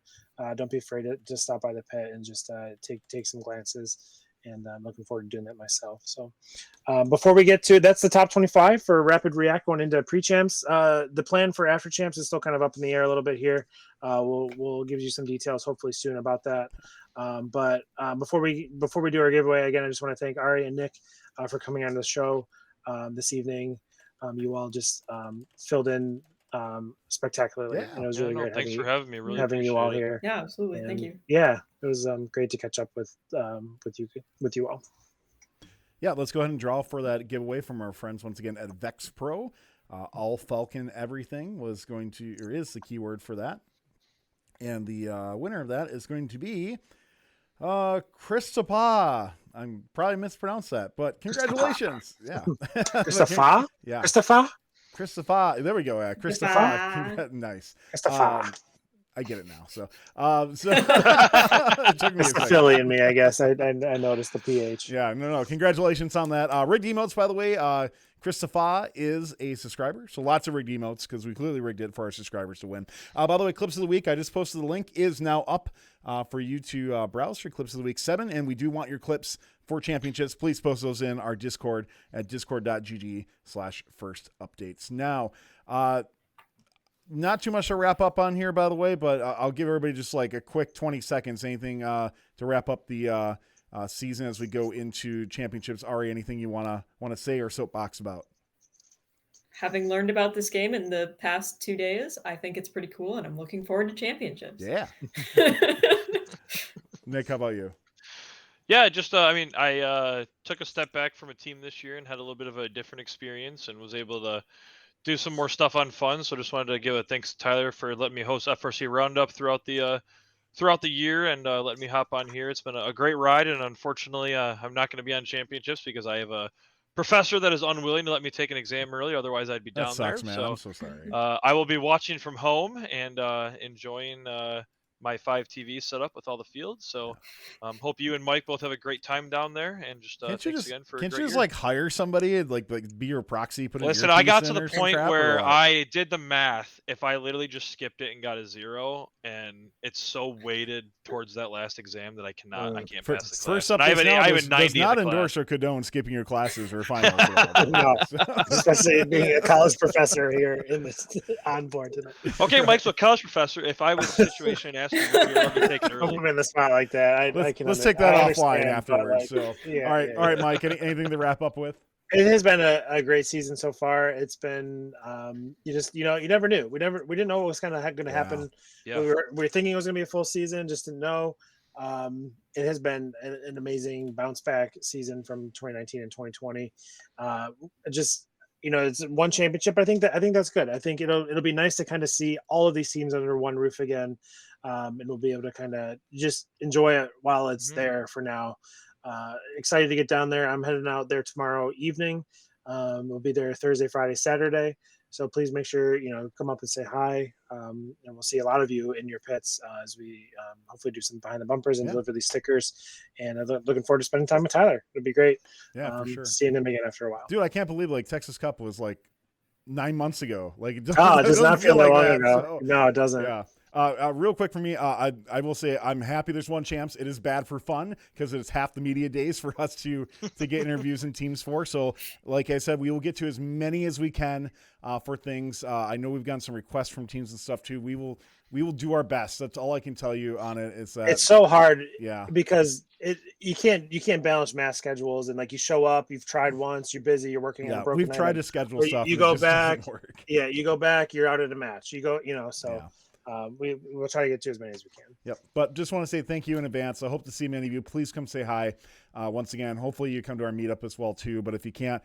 Speaker 2: don't be afraid to just stop by the pit and just take some glances. And I'm looking forward to doing that myself. So before we get to, that's the top 25 for Rapid React going into pre-champs. The plan for after champs is still kind of up in the air a little bit here. We'll give you some details hopefully soon about that. But before we do our giveaway, again, I just want to thank Ari and Nick for coming on the show this evening. You all just filled in spectacularly.
Speaker 1: Yeah.
Speaker 2: And it was really great.
Speaker 4: Thanks for having me. Really
Speaker 2: having you all here.
Speaker 3: Yeah, absolutely.
Speaker 2: And
Speaker 3: Thank you.
Speaker 2: Yeah, it was great to catch up with you all.
Speaker 1: Yeah, let's go ahead and draw for that giveaway from our friends once again at Vex Pro. All Falcon everything is the keyword for that. And the winner of that is going to be Christopher. I'm probably mispronounced that, but congratulations. Yeah.
Speaker 2: Christopher?
Speaker 1: Yeah.
Speaker 2: Christopher?
Speaker 1: There we go. Christopher. Nice.
Speaker 2: Christopher.
Speaker 1: I get it now. So it took me
Speaker 2: it's the Philly in me, I guess. I noticed the PH.
Speaker 1: Yeah, no. Congratulations on that. Rigged emotes, by the way. Christopher is a subscriber, so lots of rigged emotes because we clearly rigged it for our subscribers to win. By the way, Clips of the Week, I just posted the link, is now up for you to browse for Clips of the Week 7, and we do want your clips for championships. Please post those in our Discord at discord.gg/firstupdates. Now, not too much to wrap up on here, by the way, but I'll give everybody just like a quick 20 seconds, anything to wrap up the season as we go into championships. Ari, anything you want to say or soapbox about?
Speaker 3: Having learned about this game in the past 2 days, I think it's pretty cool, and I'm looking forward to championships.
Speaker 1: Yeah. Nick, how about you?
Speaker 4: Yeah, just I took a step back from a team this year and had a little bit of a different experience and was able to do some more stuff on fun. So just wanted to give a thanks to Tyler for letting me host FRC Roundup throughout the year and letting me hop on here. It's been a great ride, and unfortunately, I'm not going to be on championships because I have a professor that is unwilling to let me take an exam early. Otherwise, I'd be down
Speaker 1: sucks,
Speaker 4: there.
Speaker 1: Man.
Speaker 4: So
Speaker 1: I'm so sorry.
Speaker 4: I will be watching from home and enjoying my 5 TV setup with all the fields. So hope you and Mike both have a great time down there. And just thanks again for
Speaker 1: can't you just like hire somebody like be your proxy?
Speaker 4: Listen, I got to the point where I did the math. If I literally just skipped it and got a 0, and it's so weighted towards that last exam that I can't pass the class.
Speaker 1: First up,
Speaker 4: I have a 90
Speaker 1: does not endorse or condone skipping your classes or finals.
Speaker 2: No, especially being a college professor here in this on board tonight.
Speaker 4: Okay, Mike, so college professor, if I was in a situation and asked you, would you love to take it early?
Speaker 2: Don't put me in the spot like that.
Speaker 1: Let's take that offline afterwards. All right, Mike. Anything to wrap up with?
Speaker 2: It has been a great season so far. It's been you never knew. We didn't know what was kind of going to happen.
Speaker 4: Yeah.
Speaker 2: We were thinking it was going to be a full season, just didn't know. It has been an amazing bounce back season from 2019 and 2020. It's one championship. I think that's good. I think it'll be nice to kind of see all of these teams under one roof again, and we'll be able to kind of just enjoy it while it's there for now. Excited to get down there. I'm heading out there tomorrow evening. We'll be there Thursday, Friday, Saturday. So please make sure, come up and say hi. And we'll see a lot of you in your pits as we hopefully do some behind the bumpers and deliver these stickers. And I'm looking forward to spending time with Tyler. It'd be great.
Speaker 1: Yeah, for sure.
Speaker 2: Seeing him again after a while.
Speaker 1: Dude, I can't believe Texas Cup was 9 months ago. It
Speaker 2: does not feel that long ago.
Speaker 1: So,
Speaker 2: no, it doesn't.
Speaker 1: Yeah. Real quick for me, I will say I'm happy there's one champs. It is bad for fun because it's half the media days for us to get interviews and teams for. So, like I said, we will get to as many as we can for things. I know we've gotten some requests from teams and stuff too. We will do our best. That's all I can tell you on it.
Speaker 2: It's so hard,
Speaker 1: yeah,
Speaker 2: because you can't balance mass schedules, and like you show up, you've tried once, you're busy, you're working on a broken
Speaker 1: we've tried
Speaker 2: item,
Speaker 1: to schedule
Speaker 2: or
Speaker 1: stuff.
Speaker 2: You
Speaker 1: and it
Speaker 2: go
Speaker 1: just doesn't
Speaker 2: back,
Speaker 1: work.
Speaker 2: you go back, you're out at a match. You go, so.
Speaker 1: Yeah.
Speaker 2: We'll try to get to as many as we can.
Speaker 1: Yep. But just want to say thank you in advance. I hope to see many of you. Please come say hi. Once again, hopefully you come to our meetup as well too. But if you can't,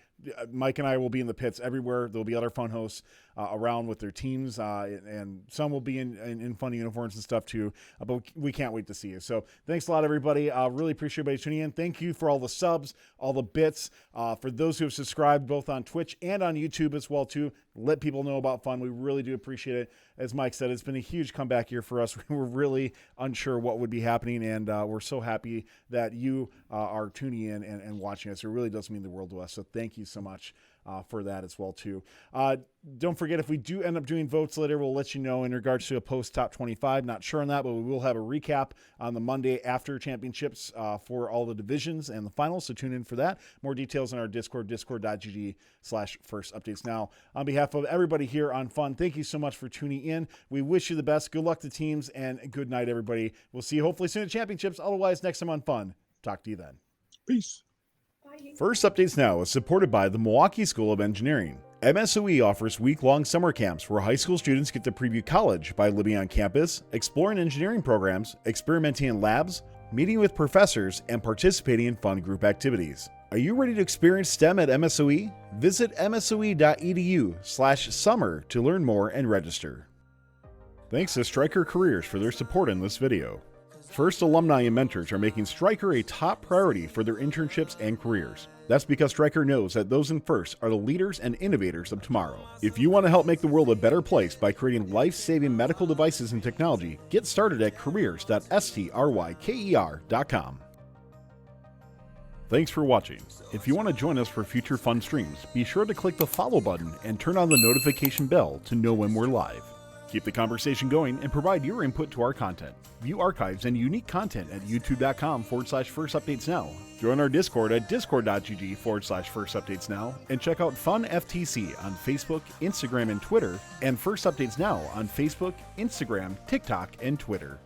Speaker 1: Mike and I will be in the pits everywhere. There'll be other fun hosts around with their teams, and some will be in fun uniforms and stuff too. But we can't wait to see you. So thanks a lot, everybody. Really appreciate everybody tuning in. Thank you for all the subs, all the bits. For those who have subscribed both on Twitch and on YouTube as well too. Let people know about fun. We really do appreciate it. As Mike said, it's been a huge comeback year for us. We were really unsure what would be happening, and we're so happy that you are tuning in and watching us. It really does mean the world to us. So thank you so much for that as well too. Don't forget, if we do end up doing votes later, we'll let you know in regards to a post top 25. Not sure on that, but we will have a recap on the Monday after championships for all the divisions and the finals. So tune in for that. More details on our Discord, discord.gg/first updates. Now, on behalf of everybody here on Fun, thank you so much for tuning in. We wish you the best. Good luck to teams, and good night, everybody. We'll see you hopefully soon at championships. Otherwise, next time on Fun. Talk to you then.
Speaker 2: Peace.
Speaker 1: First Updates Now is supported by the Milwaukee School of Engineering. MSOE offers week-long summer camps where high school students get to preview college by living on campus, exploring engineering programs, experimenting in labs, meeting with professors, and participating in fun group activities. Are you ready to experience STEM at MSOE? Visit msoe.edu/summer to learn more and register. Thanks to Stryker Careers for their support in this video. First alumni and mentors are making Stryker a top priority for their internships and careers. That's because Stryker knows that those in First are the leaders and innovators of tomorrow. If you want to help make the world a better place by creating life-saving medical devices and technology, get started at careers.stryker.com. Thanks for watching. If you want to join us for future fun streams, be sure to click the follow button and turn on the notification bell to know when we're live. Keep the conversation going and provide your input to our content. View archives and unique content at youtube.com/firstupdatesnow. Join our Discord at discord.gg/firstupdatesnow. And check out Fun FTC on Facebook, Instagram, and Twitter, and First Updates Now on Facebook, Instagram, TikTok, and Twitter.